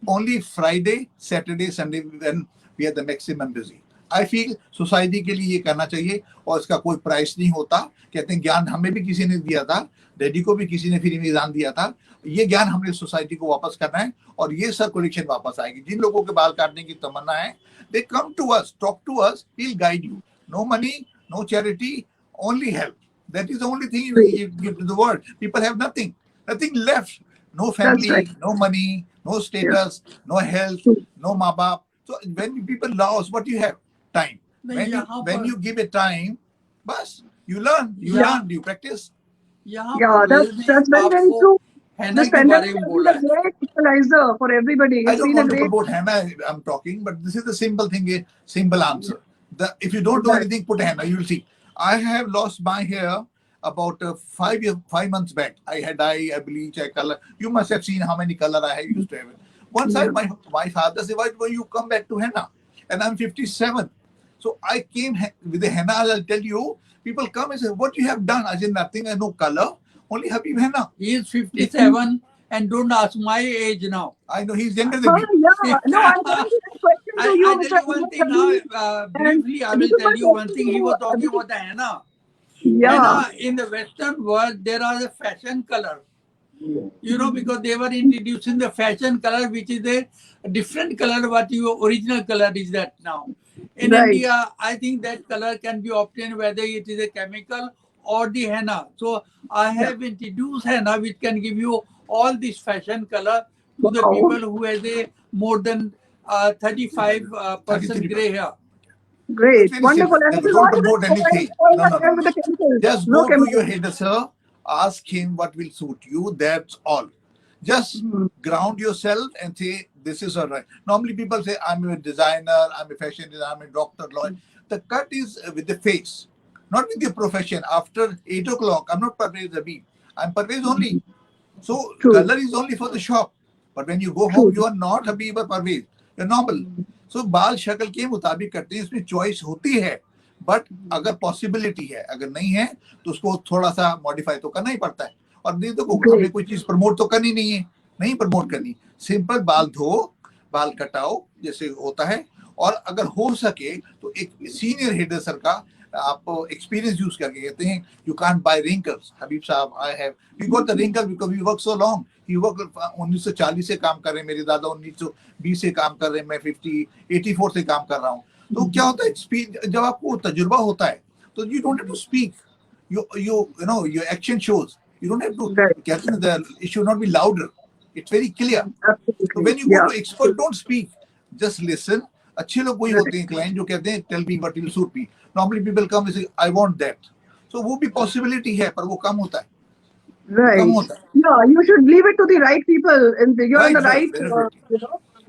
D: Only Friday, Saturday, Sunday when we are the maximum busy. I feel society के लिए ये करना चाहिए और इसका कोई प्राइस नहीं होता. कहते हैं ज्ञान हमें भी किसी ने दिया था, डैडी को भी किसी ने फ्री में ज्ञान दिया था. ये ज्ञान हमने सोसाइटी को वापस करना है और ये सर्कुलेशन वापस आएगी. जिन लोगों के बाल काटने की तमन्ना है, they come to us, talk to us, we'll guide you. No money, no charity, only help. That is the only thing you give to the world. People have nothing left. No family, no money, no status, no health, no maa baap. So when people lose, what do you have? Time. When you give it time, bas, you learn, you practice.
A: Yeah, that's very, very true. This pandemic has been a great equalizer for everybody.
D: I don't want to promote henna, I'm talking, but this is the simple thing, a simple answer. If you don't do anything, put henna, you will see. I have lost my hair about 5 months back. I had dye, I bleach, I color. You must have seen how many color I used to have. Once my father said, why don't you come back to henna? And I'm 57. So I came with the henna. I'll tell you, people come and say, what you have done? I said, nothing, I no color, only Habib henna.
B: He is 57 and don't ask my age now.
D: I know, he's younger than me.
A: Yeah. No, I'm going to question to you.
B: I'll tell you one thing now, briefly, I will tell you one thing. He was talking about the henna.
A: Yeah.
B: Henna, in the Western world, there are the fashion color. Because they were introducing the fashion color, which is a different color what your original color is that now. In India, I think that color can be obtained whether it is a chemical or the henna. So I have introduced henna, which can give you all this fashion color to the people who has a more than 35% gray hair.
A: Great, wonderful. And
D: don't promote anything. No. Just go to your hairdresser, ask him what will suit you. That's all. Just ground yourself and say, this is all right. Normally people say, I'm a designer, I'm a fashion designer, I'm a doctor, lawyer. The cut is with the face, not with your profession. After 8 o'clock, I'm not Parvez Habib. I'm Parvez only. So color is only for the shop. But when you go home, you are not Habib or Parvez. You're normal. So बाल शक्ल के मुताबिक करते हैं, इसमें choice होती है. But अगर पॉसिबिलिटी है, अगर नहीं है तो उसको थोड़ा सा मॉडिफाई तो करना ही पड़ता है. और नहीं तो हमें कोई चीज प्रमोट तो करनी नहीं है, नहीं प्रमोट करनी. सिंपल बाल धो, बाल कटाओ जैसे होता है. और अगर हो सके तो एक सीनियर हेयरड्रेसर का आप एक्सपीरियंस यूज करके कहते हैं, you can't buy wrinkles. Habib sahab, I have we got the wrinkle because we work so long. He work 1940 से काम कर रहे हैं, मेरे दादा 1920 से काम कर रहे हैं, मैं 84 से काम कर रहा हूँ. तो क्या होता है, स्पीड जब आपको तजुर्बा होता है तो you don't have to speak, you know your action shows. You don't have to it should not be louder. It's very clear. So when you go to expert, don't speak, just listen, अच्छे लोग वही होते हैं client जो कहते हैं tell me what will suit me. Normally people come say I want that. सो वो भी पॉसिबिलिटी है, पर वो कम होता है.
A: Right. Yeah, you should leave it to the right people, and you're in the right,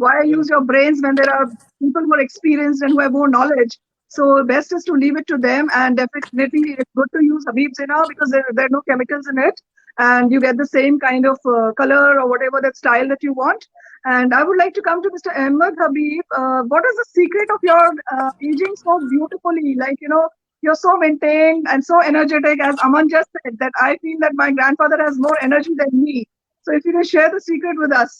A: why use your brains when there are people who are experienced and who have more knowledge. So best is to leave it to them, and definitely it's good to use Habib Zina because there are no chemicals in it, and you get the same kind of color or whatever that style that you want. And I would like to come to Mr. Ahmed. Habib. What is the secret of your aging so beautifully? Like, you're so maintained and so energetic, as Aman just said, that I feel that my grandfather has more energy than me. So if you can share the secret with us.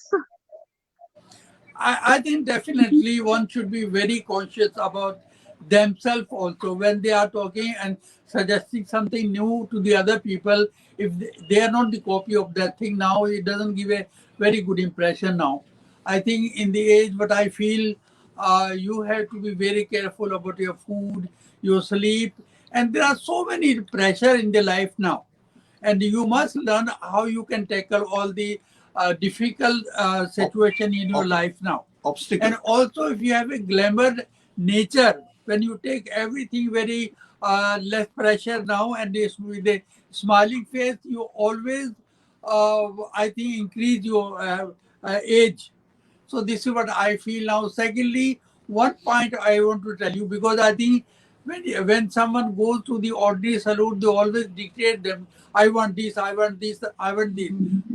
B: I think definitely one should be very conscious about themselves also when they are talking and suggesting something new to the other people. If they are not the copy of that thing now, it doesn't give a very good impression now. I think in the age, but I feel you have to be very careful about your food, your sleep, and there are so many pressure in the life now, and you must learn how you can tackle all the difficult situation in your life now.
D: Obstacle.
B: And also, if you have a glamour nature, when you take everything very less pressure now, and with a smiling face, you always, I think, increase your age. So this is what I feel now. Secondly, one point I want to tell you, because I think when someone goes to the ordinary salon, they always dictate them. I want this. I want this. I want this.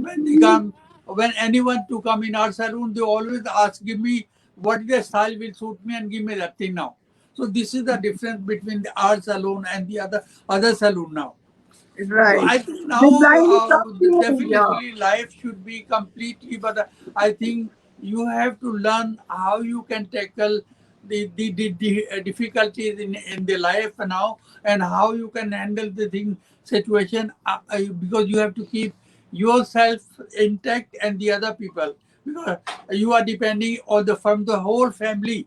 B: When they come, when anyone to come in our salon, they always ask, give me what is the style will suit me, and give me that thing now. So this is the difference between our salon and the other salon now.
A: Right.
B: So I think now
A: They blindly trust you.
B: definitely life should be completely, but I think you have to learn how you can tackle the difficulties in the life now, and how you can handle the thing situation, because you have to keep yourself intact and the other people, because you are depending on from the whole family.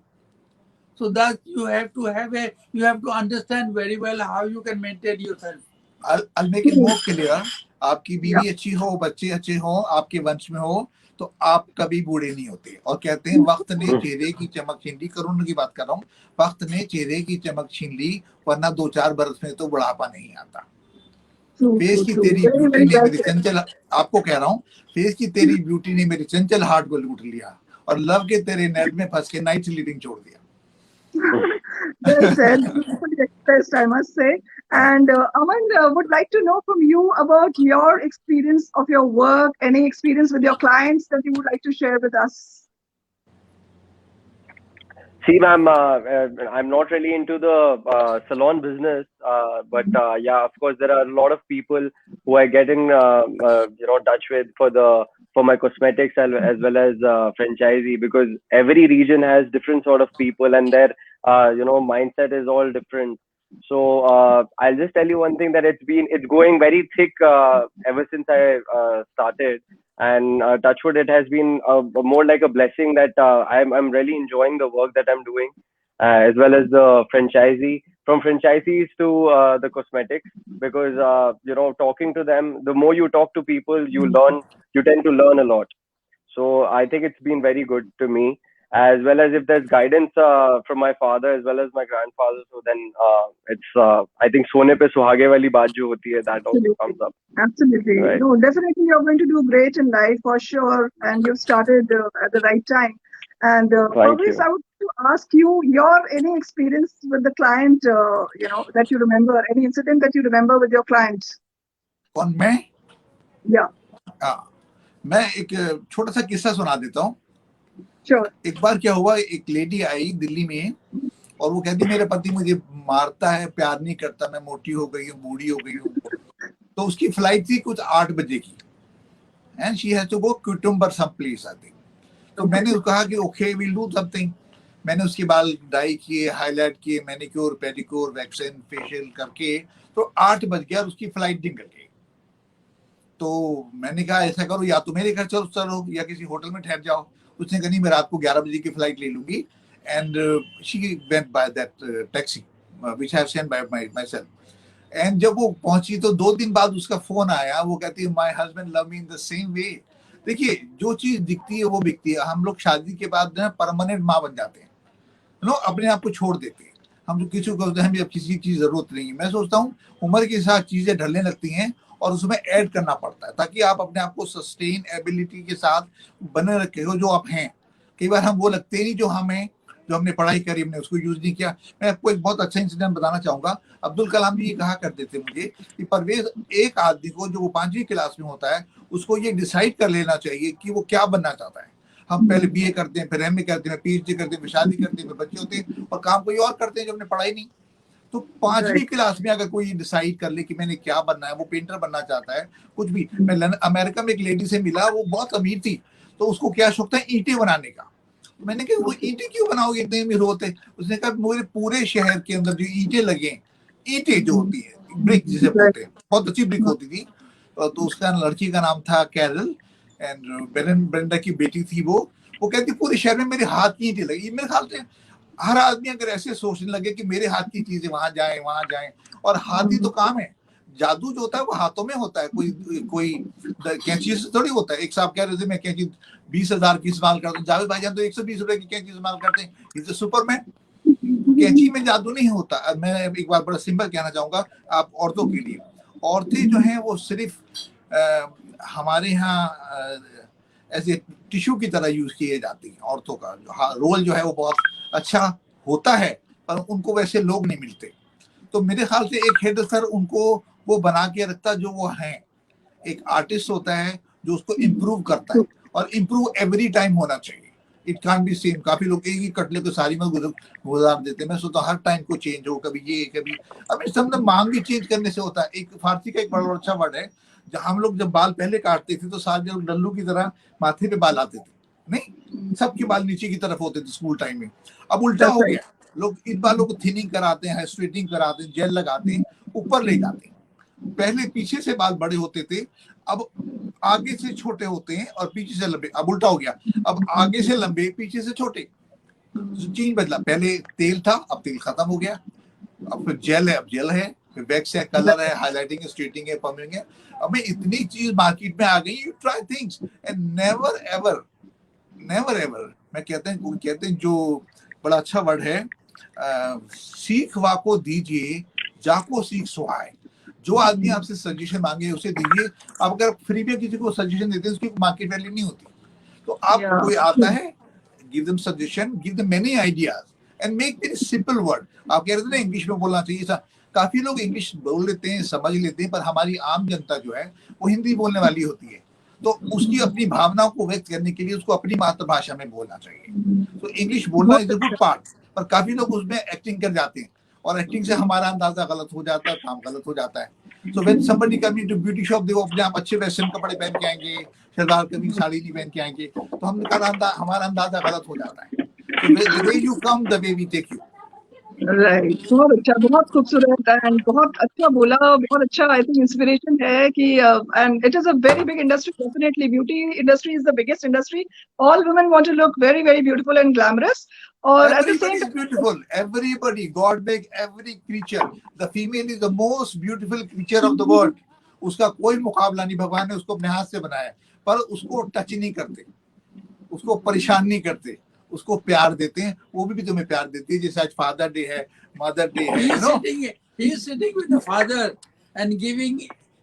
B: So that you have to understand very well how you can maintain yourself.
D: I'll make it more clear. आपकी बीवी अच्छी हो, बच्चे अच्छे हो, आपके वंश में हो, तो आप कभी बूढ़े नहीं होते. और कहते हैं वक्त ने चेहरे की चमक छीन ली. करुण की बात कर रहा हूँ. वक्त ने चेहरे की चमक छीन ली, वरना 2-4 बरस में तो बुढ़ापा नहीं आता. फेस की तेरी ब्यूटी ने मेरी चंचल, आपको कह रहा हूँ, फेस की तेरी ब्यूटी ने मेरी चंचल हार्ट को लूट लिया, और लव के तेरे नेट में फंस के नाइट लीडिंग छोड़ दिया.
A: Well said, beautifully expressed, I must say. And Aman would like to know from you about your experience of your work, any experience with your clients that you would like to share with us.
C: See, ma'am, I'm not really into the salon business, but yeah, of course, there are a lot of people who I get in, touch with for my cosmetics as well as franchisee, because every region has different sort of people, and their mindset is all different. So I'll just tell you one thing, that it's going very thick ever since I started. And touch wood, it has been more like a blessing that I'm really enjoying the work that I'm doing, as well as the franchisee, from franchisees to the cosmetics, because talking to them, the more you talk to people, you tend to learn a lot. So I think it's been very good to me, as well as if there's guidance from my father as well as my grandfather. So then it's I think sone pe suhage wali baat jo hoti hai, that also comes up.
A: Absolutely.
C: Right.
A: No, definitely you're going to do great in life for sure. And you've started at the right time. And Parvez, I would like to ask you any experience with the client, that you remember, any incident that you remember with your client?
D: कौन, मैं?
A: Yeah.
D: मैं एक छोटा सा किस्सा सुना देता हूँ.
A: Sure.
D: एक बार क्या हुआ, एक लेडी आई दिल्ली में, और वो कहती मेरा पति मुझे मारता है, प्यार नहीं करता, मैं मोटी हो गई हूँ, बूढ़ी हो गई हूँ. तो उसकी फ्लाइट थी कुछ 8 बजे की, and she has to go क्यूटम्बर सम प्लेस आई थिंक. तो मैंने उसको कहा कि ओके विल डू समथिंग. मैंने उसके बाल डाई किए, हाईलाइट किए, मैनिक्योर, पेडिक्योर, वैक्सीन, फेशियल करके, तो 8 बज गया और उसकी फ्लाइट निकल गई. तो मैंने कहा ऐसा करो, या तो मेरे घर चलो या किसी होटल में ठहर जाओ. उसने कहा नहीं, मैं रात को 11 बजे की फ्लाइट ले लूंगी. And she went by that taxi which I have sent by my self. And जब वो पहुंची तो 2 दिन बाद उसका फोन आया. वो कहती है my husband love me in the same way. देखिए, जो चीज दिखती है वो बिकती है. हम लोग शादी के बाद ना परमानेंट माँ बन जाते हैं. अपने आप को छोड़ देते हैं। हम जो किसी को कहते हैं हमें अब किसी की जरूरत नहीं है। मैं सोचता हूँ उम्र के साथ चीजें ढलने लगती हैं और उसमें ऐड करना पड़ता है ताकि आप अपने आप को सस्टेन एबिलिटी के साथ बने रखे हो जो आप हैं। कई बार हम वो लगते नहीं जो हम हैं, जो हमने पढ़ाई करी हमने उसको यूज नहीं किया। मैं आपको एक बहुत अच्छा इंसिडेंट बताना चाहूंगा। अब्दुल कलाम जी ये कहा करते थे मुझे कि परवेज, एक आदमी को जो वो 5वीं क्लास में होता है उसको ये डिसाइड कर लेना चाहिए कि वो क्या बनना चाहता है। हम पहले बीए करते हैं, फिर एमए करते हैं, पीएचडी करते हैं, फिर शादी करते हैं, फिर बच्चे होते हैं और काम कोई और करते हैं जो हमने पढ़ाई नहीं। तो 5वीं क्लास में अगर कोई डिसाइड कर ले कि मैंने क्या बनना है, वो पेंटर बनना चाहता है, कुछ भी। मैं अमेरिका में एक लेडी से मिला, वो बहुत अमीर थी, तो उसको क्या शौक था ईंटें बनाने का। मैंने कहा वो ईंटें क्यों बनाओगे, इतने अमीर होते? उसने कहा मेरे पूरे शहर के अंदर जो ईंटें लगे, ईंटें जो होती है ब्रिक जिसे बोलते हैं, बहुत अच्छी ब्रिक होती थी। तो उसका लड़की का नाम था कैरल एंड ब्रेंडा की बेटी थी वो कहती पूरे शहर में मेरे हाथ की ईंटें लगी। मेरे ख्याल से हर आदमी अगर ऐसे सोचने लगे कि मेरे हाथ की चीजें वहां जाए, और हाथ ही तो काम है। जादू जो होता है वो हाथों में होता है, कोई कैंची से थोड़ी होता है। एक साहब कह रहे थे मैं कैंची 20,000 की इस्तेमाल करता हूँ, जावेद भाईजान तो 120 रुपए की कैंची इस्तेमाल करते हैं, इज सुपरमैन। कैंची में जादू नहीं होता। मैं एक बार बड़ा सिंपल कहना चाहूंगा आप औरतों के लिए। औरतें जो हैं वो सिर्फ हमारे यहाँ ऐसे टिश्यू की तरह यूज किए जाती हैं। औरतों का रोल जो है वो बहुत अच्छा होता है, पर उनको वैसे लोग नहीं मिलते। तो मेरे ख्याल से एक हेड सर उनको वो बना के रखता जो वो है। एक आर्टिस्ट होता है जो उसको इम्प्रूव करता है, और इम्प्रूव एवरी टाइम होना चाहिए। It can be same. काफी लोग एक ही कटले को सारी में गुजार देते हैं। मैं सोचता हूँ हर टाइम को चेंज हो, कभी ये कभी। अब इस समय मांग भी चेंज करने से होता है। एक फारसी का एक बड़ा अच्छा वर्ड है, हम लोग जब बाल पहले काटते थे तो सारे लोग डल्लू की तरह माथे पे बाल आते थे, नहीं सबके बाल नीचे की तरफ होते थे स्कूल टाइम में। अब उल्टा हो गया, लोग इन बालों को थिनिंग कराते हैं, स्ट्रेटिंग कराते हैं, जेल लगाते हैं, ऊपर ले जाते हैं। पहले पीछे से बाल बड़े होते थे, अब आगे से छोटे होते हैं और पीछे से लंबे। अब उल्टा हो गया, अब आगे से लंबे पीछे से छोटे। चेंज बदला। पहले तेल था, अब तेल खत्म हो गया। अब फिर जेल है, अब जेल है, फिर वैक्स है, कलर है, हाईलाइटिंग है, स्ट्रेटिंग है, पमिंग है। अब इतनी चीज मार्केट में आ गई। You try things and never ever मैं कहते हैं जो बड़ा अच्छा वर्ड है, सीख वाको दीजिए जाको सीख सुहाए। जो आदमी आपसे सजेशन मांगे उसे दीजिए। आप अगर फ्री में किसी को सजेशन देते हैं उसकी मार्केट वैल्यू नहीं होती। तो आप कोई आता है, give them suggestion, give them many ideas and make very simple word. आप कह रहे थे ना इंग्लिश में बोलना चाहिए। काफी लोग इंग्लिश बोल लेते हैं, समझ लेते हैं, पर हमारी आम जनता जो है वो हिंदी बोलने वाली होती है। तो उसकी अपनी भावनाओं को व्यक्त करने के लिए उसको अपनी मातृभाषा में बोलना चाहिए। तो इंग्लिश बोलना इज अ गुड पार्ट, पर काफी लोग उसमें एक्टिंग कर जाते हैं और एक्टिंग से हमारा अंदाजा गलत हो जाता है, काम गलत हो जाता है। So when somebody comes into beauty shop, देखो अपने आप अच्छे वेस्टर्न कपड़े पहन के आएंगे, सरदार कमीज साड़ी नहीं पहन के आएंगे, तो हम हमारा अंदाजा गलत हो जाता है। So the way you come, the way we take you.
A: Right, बहुत अच्छा, बहुत खूबसूरत एंड बहुत अच्छा बोला। बहुत अच्छा आई थिंक इंस्पिरेशन है कि and it is a very big industry. Definitely beauty industry is the biggest industry. All women want to look very very beautiful and glamorous, और at the
D: Everybody
A: same
D: is beautiful. Everybody. God make every creature. The female is the most beautiful creature of the world. उसका कोई मुकाबला नहीं। भगवान ने उसको अपने हाथ से बनाया, पर उसको टच नहीं करते, उसको परेशान नहीं करते, उसको प्यार देते हैं। वो भी तुम्हें प्यार देती है। जैसे आज फादर डे है, मदर डे है,
B: he is sitting with the father and giving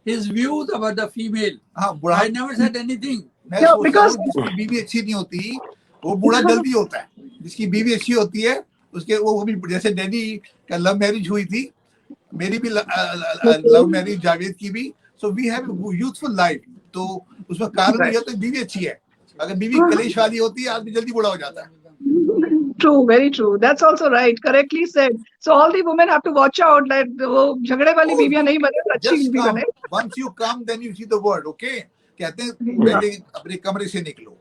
B: his views about the female.
D: हाँ,
B: I never said anything.
D: मैं सोचता हूँ जिसकी बीवी अच्छी नहीं होती वो बूढ़ा जल्दी होता है। जिसकी बीवी अच्छी होती है उसके वो भी, जैसे डैडी का लव मैरिज हुई थी, मेरी भी लव मैरिज, जावेद की भी। So we have youthful life. तो उसमें कारण ये होता है बीवी अच्छी है। अगर बीवी कलेश वाली होती है आदमी जल्दी बूढ़ा हो जाता है।
A: True, very true. That's also right. Correctly said. So all the women have to watch out that वो झगड़े वाली बीवियां नहीं बने, अच्छी
D: Just
A: बीवी
D: come.
A: बने।
D: Once you come, then you see the world. Okay? कहते हैं पहले अपने कमरे से निकलो,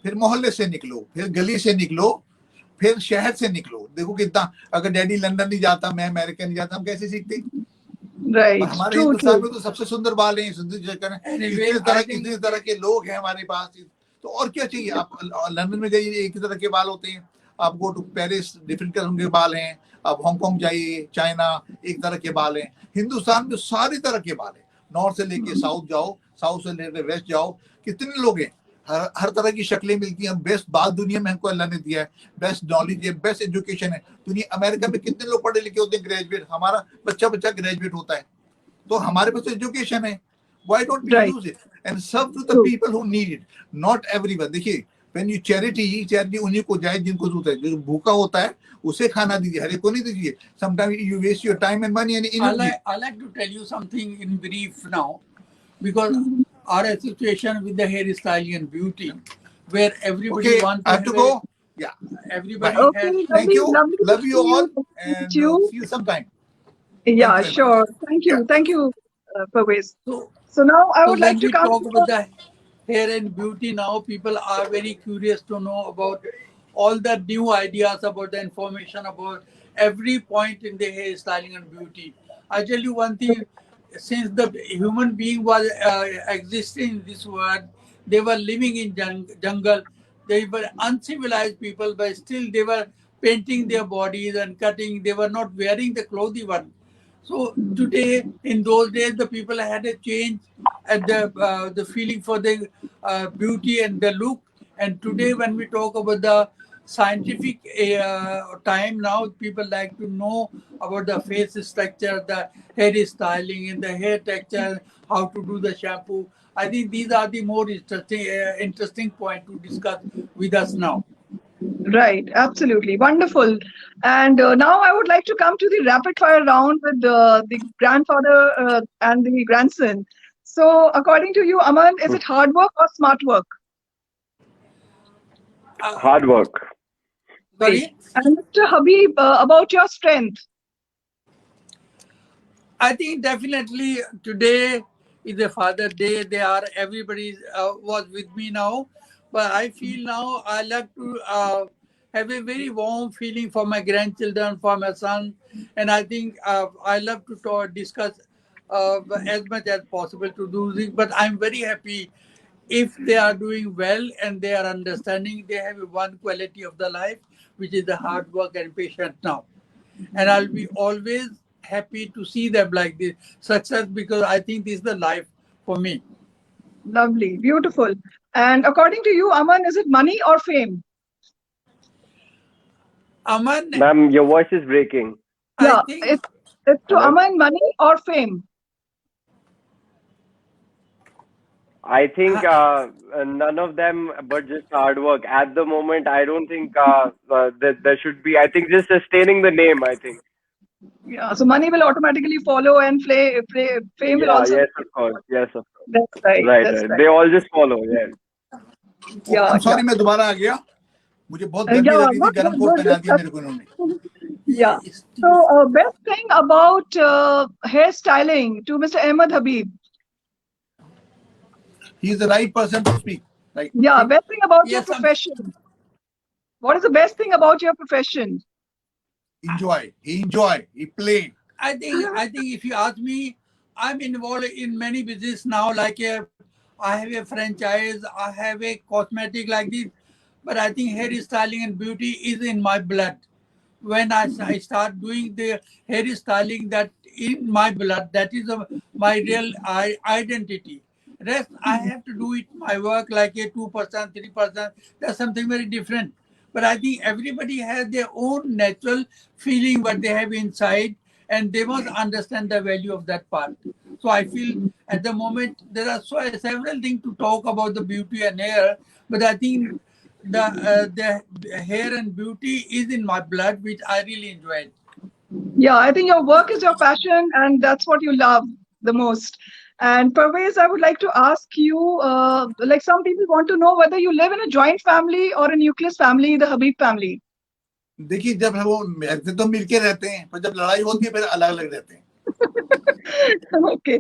D: फिर मोहल्ले से निकलो, फिर गली से निकलो, फिर शहर से निकलो। देखो कितना, अगर डैडी लंदन नहीं जाता, मैं अमेरिका नहीं जाता, हम कैसे सीखते?
A: Right.
D: हमारे
A: True,
D: हिंदुस्तान
A: true.
D: में तो सबसे सुंदर बाल हैं, इतने तरह के लोग हैं हमारे पास। तो और क्या चाहिए? आप लंदन में जाइए, एक ही तरह के बाल होते हैं। आप गो टू पेरिस, डिफरेंट किस्म के बाल हैं। आप हांगकांग जाइए, चाइना, एक तरह के बाल हैं। हिंदुस्तान में सारी तरह के बाल हैं। नॉर्थ से लेके साउथ जाओ, साउथ से लेके वेस्ट जाओ, कितने लोग हैं। हर तरह की शक्लें मिलती हैं। बेस्ट बात दुनिया में हमको अल्लाह ने दिया है, बेस्ट नॉलेज है, बेस्ट एजुकेशन है। दुनिया अमेरिका में कितने लोग पढ़े लिखे होते हैं, ग्रेजुएट, हमारा बच्चा बच्चा ग्रेजुएट होता है। तो हमारे पास एजुकेशन है, why don't we
A: Right.
D: use it and serve to the
A: True.
D: people who need it, not everyone। देखिए when you charity उन्हीं को जाए जिनको जरूरत है। जो भूखा होता है उसे खाना दीजिए, हर एक को नहीं दीजिए। sometimes you waste your time and money and energy।
B: I like to tell you something in brief now, because
A: Mhm.
B: our association with the hair styling and beauty, where everybody
D: Okay,
B: want
D: I
B: to
D: have to
B: have
D: go, yeah,
B: everybody
D: bye,
A: Okay,
B: has
D: thank
A: lovely,
D: you,
A: lovely to
D: love
A: see
D: you all,
A: you. Nice to meet
D: and
A: you.
D: see you sometime, thank
A: Yeah,
D: you very much,
A: sure.
D: yeah।
A: Thank you, Parvez.
B: so.
A: So now I
B: So
A: would like
B: when
A: to
B: we
A: come
B: talk
A: to
B: about the hair and beauty now, people are very curious to know about all the new ideas, about the information about every point in the hair styling and beauty. I tell you one thing, since the human being was existing in this world, they were living in jungle, they were uncivilized people, but still they were painting their bodies and cutting, they were not wearing the clothes even. So today, in those days, the people had a change at the feeling for the beauty and the look. And today, when we talk about the scientific time now, people like to know about the face structure, the hair styling, and the hair texture, how to do the shampoo. I think these are the more interesting point to discuss with us now.
A: Right, absolutely. Wonderful. And now I would like to come to the rapid fire round with the grandfather and the grandson. So, according to you, Aman, is it hard work or smart work?
C: Hard work.
A: Great.
B: Sorry?
A: And Mr. Habib, about your strength.
B: I think definitely today is a Father Day. They are everybody was with me now, but I feel now I like to have a very warm feeling for my grandchildren, for my son, and I think I love to discuss as much as possible to do this. But I'm very happy if they are doing well and they are understanding. They have one quality of the life, which is the hard work and patience now, and I'll be always happy to see them like this success, because I think this is the life for me.
A: Lovely, beautiful. And according to you, Aman, is it money or fame?
B: Aman,
C: Ma'am, your voice is breaking.
B: I
A: Yeah,
B: think
A: it's to
C: Hello?
A: Aman, money or fame?
C: I think
B: uh,
C: none of them, but just hard work. At the moment, I don't think that there should be. I think just sustaining the name. I think.
A: Yeah, so money will automatically follow and fame will
C: Yeah.
A: also.
C: Yes, of course. Yes, of course.
A: That's right.
C: Right.
A: That's
C: Right.
A: right.
C: They all just follow. Yeah.
D: Okay, I
A: Yeah,
D: am
A: yeah.
D: Sorry, मैं दोबारा आ गया, मुझे बहुत गर्मी
A: Yeah,
D: लग रही थी,
A: good,
D: गर्म
A: good,
D: कोट
A: good.
D: पहना दिया मेरे को इन्होंने।
A: Yeah.
B: yes,
A: So, best thing about hairstyling to Mr. Ahmed Habib.
D: He is the right person to speak, right.
A: Yeah, best thing about your
B: yes,
A: profession. What is the best thing about your profession?
D: enjoy, he play।
B: I think if you ask me, I'm involved in many business now. Like I have a franchise, I have a cosmetic like this, but I think hair styling and beauty is in my blood. When I start doing the hair styling, that in my blood, that is my real identity. Rest, I have to do it my work like a 2%, 3%. That's something very different. But I think everybody has their own natural feeling what they have inside, and they must understand the value of that part. So I feel at the moment there are several things to talk about the beauty and hair, but I think the hair and beauty is in my blood, which I really enjoy.
A: Yeah, I think your work is your passion and that's what you love the most. And Parvez, I would like to ask you, like some people want to know whether you live in a joint family or a nucleus family, the Habib family.
D: देखिए, जब वो रहते तो मिलके रहते हैं, पर जब लड़ाई होती है फिर अलग अलग रहते हैं।
A: Okay,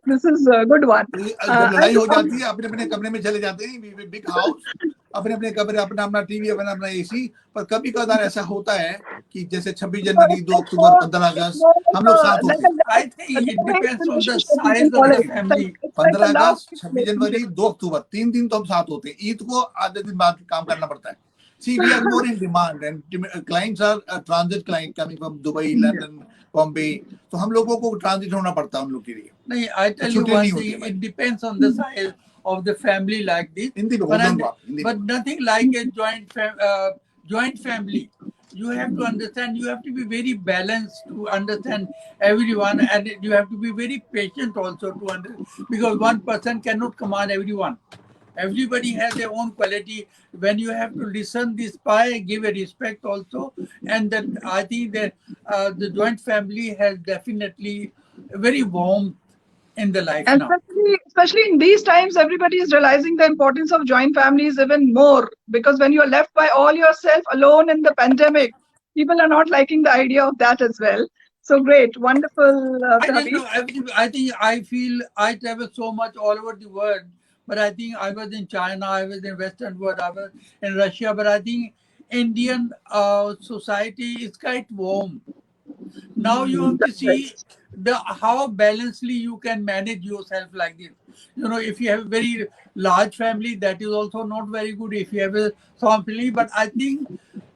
A: this is a good one.
D: जब लड़ाई हो जाती है अपने अपने कमरे में चले जाते हैं, बिग हाउस, अपने अपने कमरे, अपना अपना टीवी, अपना अपना एसी। पर कभी कभार ऐसा होता है कि जैसे 26 जनवरी, 2 अक्टूबर, 15 अगस्त हम लोग साथ होते हैं।
B: I think it depends on the size of the family.
D: 15 अगस्त, 26 जनवरी, 2 अक्टूबर, 3 दिन तो हम साथ होते हैं। ईद को आधे दिन बाद काम करना पड़ता है। See, we are more in demand and clients are transit client coming from Dubai, London, Bombay. तो हम लोगों को ट्रांजिट होना पड़ता है उन लोग के लिए।
B: No, I tell you
D: छुट्टी नहीं
B: one
D: होती
B: thing,
D: हमारी।
B: it depends on the size of the family like this.
D: Hindi में
B: But,
D: बोल दो आप, हिंदी
B: but
D: में।
B: nothing like a joint family. You have to understand, you have to be very balanced to understand everyone, and you have to be very patient also to understand, because one person cannot command everyone. Everybody has their own quality. When you have to listen this by, give a respect also, and that I think that the joint family has definitely a very warm in the life
A: And
B: now.
A: especially in these times, everybody is realizing the importance of joint families even more, because when you're left by all yourself alone in the pandemic, people are not liking the idea of that as well. So great, wonderful,
B: I don't
A: Habib.
B: know. I think I feel I travel so much all over the world, but I think I was in China, I was in Western world, I was in Russia, but I think Indian society is quite warm. Now you have to
A: That's right.
B: see the how balancedly you can manage yourself like this. You know, if you have a very large family, that is also not very good. If you have a small family, but I think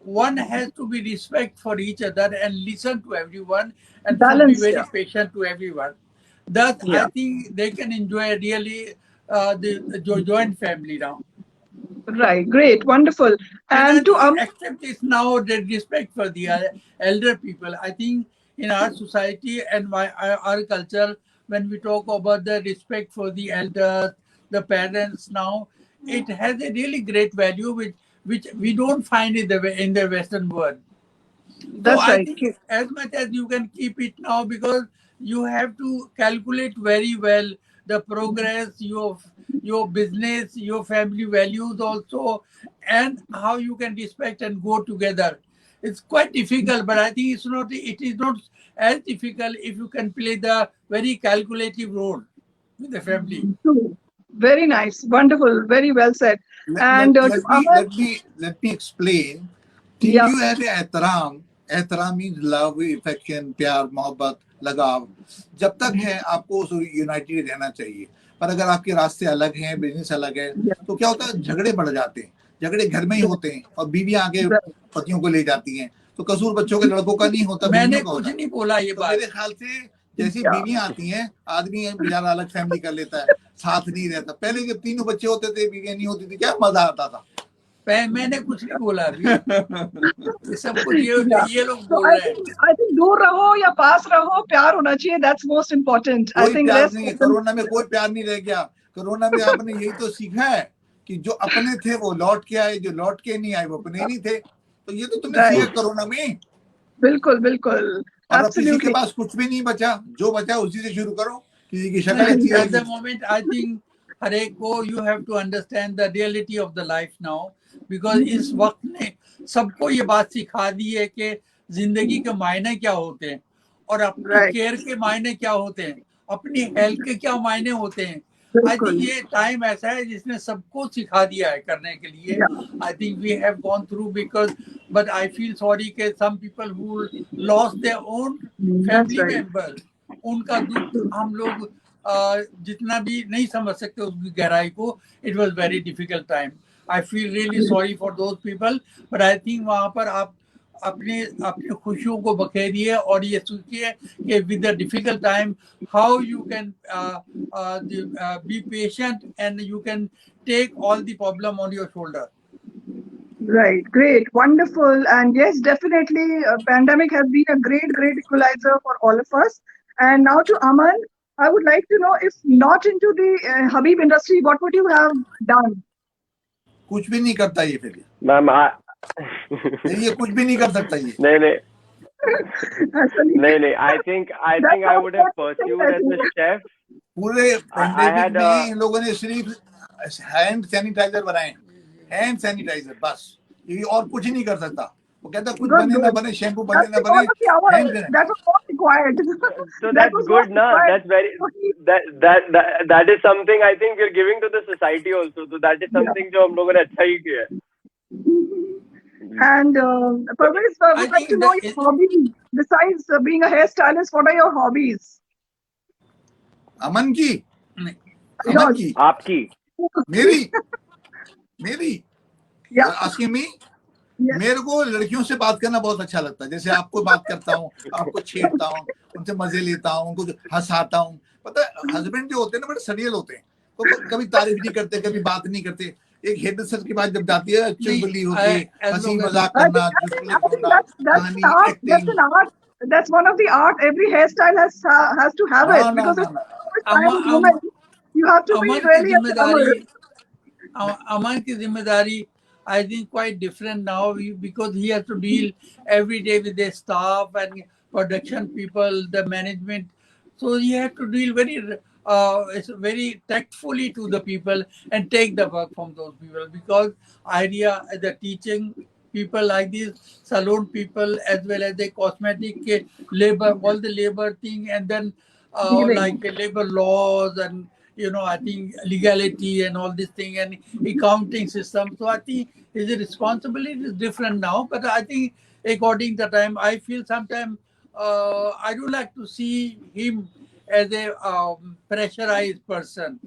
B: one has to be respect for each other and listen to everyone and should be
A: Balance,
B: very
A: yeah.
B: patient to everyone. That I
A: Yeah,
B: think they can enjoy really the joint family now.
A: right. Great, wonderful.
B: And I
A: And to
B: think accept this now, the respect for the elder people. I think in our society and our culture, when we talk about the respect for the elders, the parents now, it has a really great value which we don't find in the Western world. So
A: that's
B: I
A: right.
B: think as much as you can keep it now, because you have to calculate very well the progress, your business, your family values also, and how you can respect and go together. It's quite difficult, but I think it is not as difficult if you can play the very calculative role with the family.
A: True. Very nice, wonderful, very well said.
D: let,
A: And
D: let,
A: to
D: let me
A: Aman,
D: let me let me explain कि
A: yeah,
D: you have एहतराम एहतराम means love, affection, प्यार, मोहब्बत, लगाव, जब तक है आपको यूनाइटेड रहना चाहिए। पर अगर आपके रास्ते अलग हैं, बिजनेस अलग है,
A: yeah,
D: तो क्या होता है, झगड़े बढ़ जाते हैं। झगड़े घर में ही होते हैं और बीवियां आगे
A: right.
D: पतियों को ले जाती हैं। तो कसूर बच्चों के, लड़कों का नहीं होता,
B: मैंने
D: बीवियों का
B: कुछ
D: होता है।
B: नहीं बोला ये
D: तो
B: बात।
D: मेरे ख्याल से जैसी
A: Yeah.
D: बीवियां आती हैं, आदमी बेचारा अलग फैमिली कर लेता है, साथ नहीं रहता। पहले जब तीनों बच्चे होते थे, बीवियां नहीं होती थी, क्या मजा आता था।
B: मैंने कुछ नहीं बोला अभी। ये सब कुछ
A: Yeah.
B: ये लोग
A: So
B: बोल रहे हैं।
A: I think दूर रहो या पास रहो, प्यार होना चाहिए. That's most important. I
D: कोई
A: think
D: प्यार
A: rest
D: नहीं है,
A: is
D: कोरोना में कोई प्यार नहीं रह गया। कोरोना में आपने यही तो सीखा है कि जो अपने थे वो लौट के आए, जो लौट के नहीं आए वो अपने नहीं थे। तो ये तो तुमने सीखा
A: right.
D: कोरोना में।
A: बिल्कुल, बिल्कुल.
D: और अब किसी के
A: Absolutely.
D: पास कुछ भी नहीं बचा, जो बचा उसी से शुरू करो। किसी की शक्ल
B: नहीं,
D: अच्छी
B: at the
D: आएगी।
B: moment I think हर एक को you have to understand the reality of the life now, because इस वक्त ने सबको ये बात सिखा दी है कि जिंदगी के मायने क्या होते हैं और अपनी
A: Right.
B: केयर के मायने क्या होते हैं, अपनी हेल्थ के क्या मायने होते हैं। आई थिंक
A: बिल्कुल.
B: ये टाइम ऐसा है जिसने सबको सिखा दिया है करने के लिए।
A: Yeah.
B: I think we have gone through, because but I feel sorry के some people who lost their own
A: That's
B: family
A: right.
B: Member, उनका दुख हम लोग जितना भी नहीं समझ सकते उसकी गहराई को। It was very difficult time. I feel really sorry for those people, but I think वहाँ पर आप अपने अपनी खुशियों को बखेरिए और ये सोचिए कि with the difficult time how you can be patient and you can take all the problem on your shoulder.
A: Right, great, wonderful, and yes, definitely, pandemic has been a great, great equalizer for all of us. And now to Aman, I would like to know, if not into the Habib industry, what would you have done?
D: कुछ भी नहीं करता ये फिर।
C: Ma'am
D: ये कुछ भी नहीं कर सकता ये।
C: नहीं
A: Actually,
C: नहीं I think
A: that's
C: I
A: not
C: would have
A: what
C: pursued
A: I
C: as a
A: think.
C: chef.
D: पूरे पैंडेमिक
C: had
D: में इन लोगों ने सिर्फ हैंड सैनिटाइजर बनाए, हैंड सैनिटाइजर बस, ये और कुछ ही नहीं कर सकता। वो कहता कुछ
A: Good,
D: बने ना
A: good.
D: बने, शैम्पू बने
A: That's
D: ना
A: because
D: बने,
A: of the hour.
D: Hand sanitiser.
A: That was not required.
C: So
A: That
C: that's
A: was
C: good,
A: not
C: na?
A: required.
C: That's very that is something I think we're giving to the society also. So that is something जो हम लोगों ने अच्छा ही किया है।
A: And Parvez, I would like to know your hobbies. Besides being a hairstylist, what are your hobbies?
D: अमन की, अमन
A: Yours.
D: की,
C: आपकी,
D: मेरी
A: Yeah.
D: Asking me.
A: Yes.
D: मेरे को लड़कियों से बात करना बहुत अच्छा लगता है। जैसे आपको बात करता हूँ, आपको छेड़ता हूँ, उनसे मजे लेता हूँ, उनको हंसाता हूँ। पता है हस्बैंड जो होते हैं ना बड़े सरियल होते हैं, वो कभी तारीफ नहीं करते, कभी बात नहीं करते। एक हेड सर की बात जब जाती है, चुगली होगी,
B: as
D: हंसी
B: long as
D: मजाक
A: I
D: करना,
A: think, I think,
D: चुटकुले
A: I think
D: ढूंढना,
A: that's an
D: कहानी,
A: art. That's
D: acting.
A: an art. That's one of the art. Every hairstyle has to have
D: हाँ
A: it
D: ना
A: because
D: ना
A: it's
D: ना
A: a child woman. You have to be
B: अमन की
A: really a charmer.
B: जिम्मेदारी Aman ki zimmedari, I think, quite different now because he has to deal every day with the staff and production people, the management. So he has to deal very tactfully to the people and take the work from those people because the teaching people like these salon people as well as the cosmetic labor, all the labor thing, and then like
A: Dealing.
B: labor laws and I think legality and all this thing and accounting system. So I think his responsibility is different now. But I think according to time, I feel sometimes I do like to see him as a pressurized person.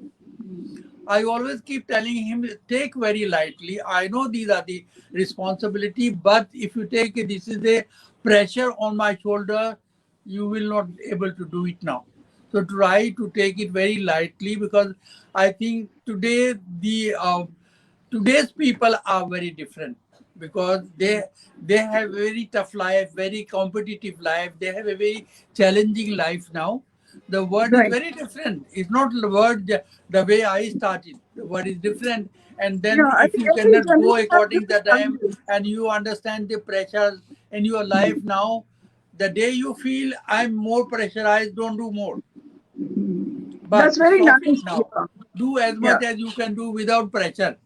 B: I always keep telling him, take very lightly. I know these are the responsibility, but if you take it, this is a pressure on my shoulder, you will not able to do it now. So try to take it very lightly because I think today's people are very different because they have very tough life, very competitive life. They have a very challenging life now. The word is
A: Right.
B: very different. It's not the word the way I started. The word is different. And then
A: Yeah, I
B: if
A: think
B: you
A: every
B: cannot go
A: generation has
B: according to
A: different
B: time
A: challenges.
B: and you understand the pressures in your life now, the day you feel I'm more pressurized, don't do more. But
A: That's very
B: stop it
A: nice.
B: now.
A: Yeah.
B: Do as
A: Yeah.
B: much as you can do without pressure.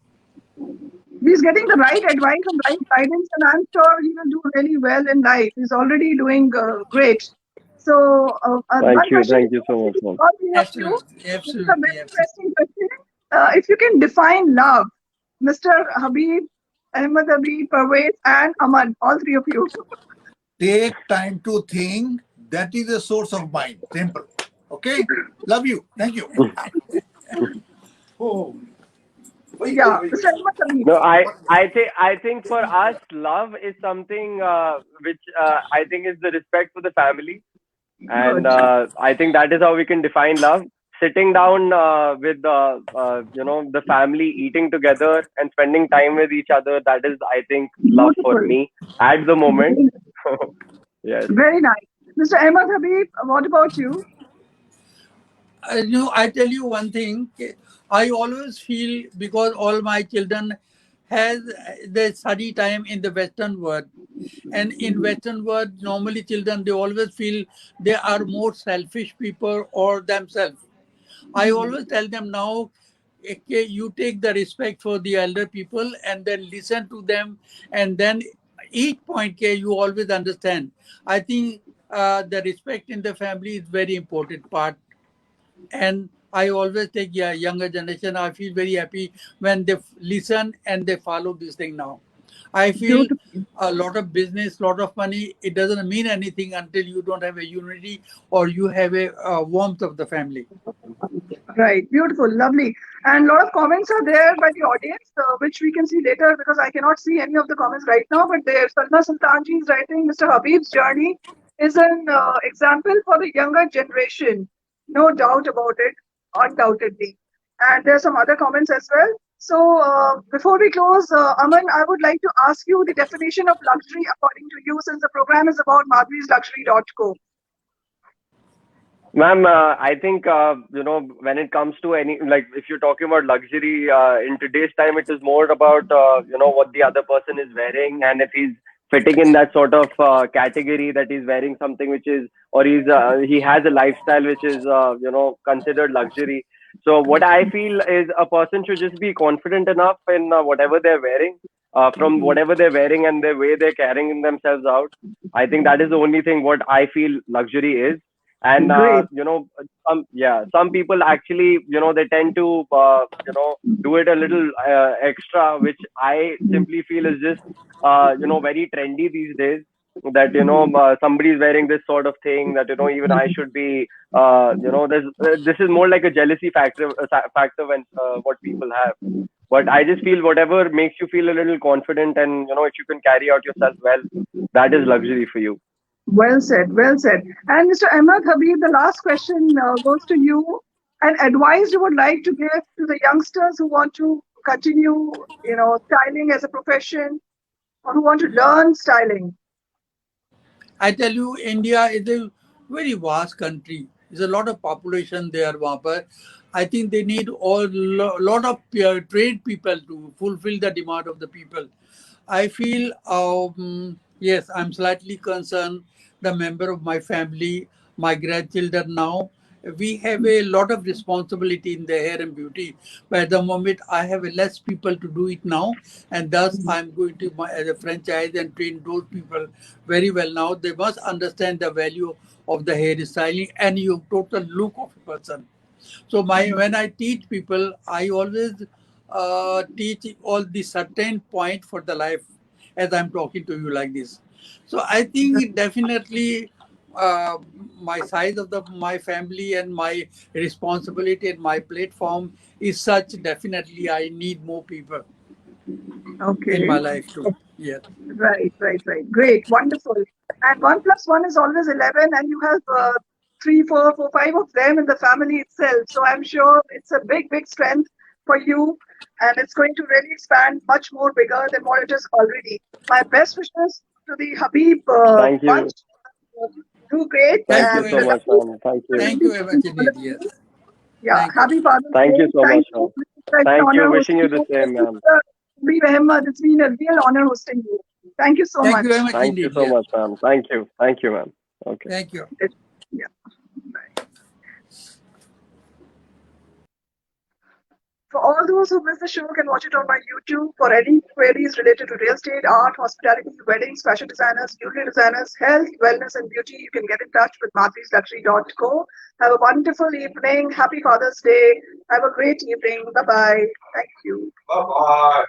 A: He's getting the right advice and right guidance, and I'm sure he will do really well in life. He's already doing great. So, one question
C: Thank you
A: before
C: so much,
A: we
C: ma'am.
A: all three of you.
B: Absolutely,
A: This is a
B: absolutely,
A: very
B: absolutely.
A: interesting question. If you can define love, Mr. Habib, Ahmed Habib, Parvez, and Aman, all three of you.
D: Take time to think. That is a source of mind. Simple. Okay. Love you. Thank you. Oh,
A: Yeah, Mr. Ahmed Habib.
C: No, I think for us, love is something which I think is the respect for the family, and
A: Good.
C: I think that is how we can define love. Sitting down with the family, eating together, and spending time with each other. That is, I think, love for
A: Beautiful.
C: me at the moment.
A: Very,
C: Yes.
A: very nice. Mr. Ahmed Habib, what about you?
B: I tell you one thing. I always feel because all my children has the study time in the Western world, and in Western world, normally children they always feel they are more selfish people or themselves. I always tell them now, okay, you take the respect for the elder people and then listen to them, and then each point, okay, you always understand. I think the respect in the family is very important part, and I always take younger generation. I feel very happy when they listen and they follow this thing now. I feel
A: Beautiful.
B: a lot of business, lot of money, it doesn't mean anything until you don't have a unity or you have a warmth of the family.
A: Right, beautiful, lovely. And a lot of comments are there by the audience, which we can see later because I cannot see any of the comments right now. But there, Salma Sultanji is writing, Mr. Habib's journey is an example for the younger generation. No doubt about it, undoubtedly. And there are some other comments as well. So before we close, Aman, I would like to ask you the definition of luxury according to you, since the program is about madhurisluxury.co.
C: Ma'am, I think when it comes to any, like if you're talking about luxury in today's time, it is more about what the other person is wearing, and if he's fitting in that sort of category, that he's wearing something which is, or he has a lifestyle which is considered luxury. So what I feel is a person should just be confident enough in whatever they're wearing, from whatever they're wearing and the way they're carrying themselves out. I think that is the only thing what I feel luxury is. And
A: Great.
C: some people actually, they tend to do it a little extra, which I simply feel is just very trendy these days, that somebody is wearing this sort of thing, that even I should be this is more like a jealousy factor when what people have. But I just feel whatever makes you feel a little confident, and if you can carry out yourself well, that is luxury for you.
A: Well said, well said. And Mr. Ahmed Habib, the last question goes to you. and advice you would like to give to the youngsters who want to continue, styling as a profession or who want to learn styling?
B: I tell you, India is a very vast country. There's a lot of population there, वहाँ पर. I think they need lot of trained people to fulfill the demand of the people. I feel, yes, I'm slightly concerned. The member of my family, my grandchildren now, we have a lot of responsibility in the hair and beauty. But at the moment, I have less people to do it now, and thus I'm going to as a franchise and train those people very well now. They must understand the value of the hair styling and your total look of a person. So when I teach people, I always teach all the certain point for the life as I'm talking to you like this. So I think definitely uh, my size of my family and my responsibility and my platform is such. Definitely, I need more people in
A: Okay.
B: my life too. Yeah.
A: Right, right, right. Great, wonderful. And 1 plus 1 is always 11, and you have three, four, four, five of them in the family itself. So I'm sure it's a big, big strength for you, and it's going to really expand much more bigger than what it is already. My best wishes to the Habib
C: Thank
A: bunch.
C: you.
A: Do great,
B: Thank
C: Thank
B: you
C: you
A: and
C: so
B: very much.
C: much,
A: Habib,
C: ma'am. Thank you.
B: Thank
A: really
B: you very
A: thank
B: much
A: all of
B: indeed. Yes.
A: you. Yeah,
B: Thank you.
A: happy Father's
C: Thank
A: Day.
C: you so
A: Thank
C: much,
A: you.
C: ma'am.
A: It's such an
C: Thank you.
A: honor
C: Wishing
A: hosting
C: you the
A: you.
C: same,
A: Thank you,
C: ma'am.
A: Habib Ahmed. It's been a real honor hosting you. Thank you so
B: Thank you very
A: much.
B: much
C: Thank you
B: indeed.
C: so
B: Yes.
C: much, ma'am. Thank you. Thank you, ma'am. Okay.
B: Thank you.
A: Yeah. For all those who missed the show, can watch it on my YouTube. For any queries related to real estate, art, hospitality, weddings, fashion designers, jewelry designers, health, wellness, and beauty, you can get in touch with madhuriesluxury.co. Have a wonderful evening. Happy Father's Day. Have a great evening. Bye bye. Thank you. Bye bye.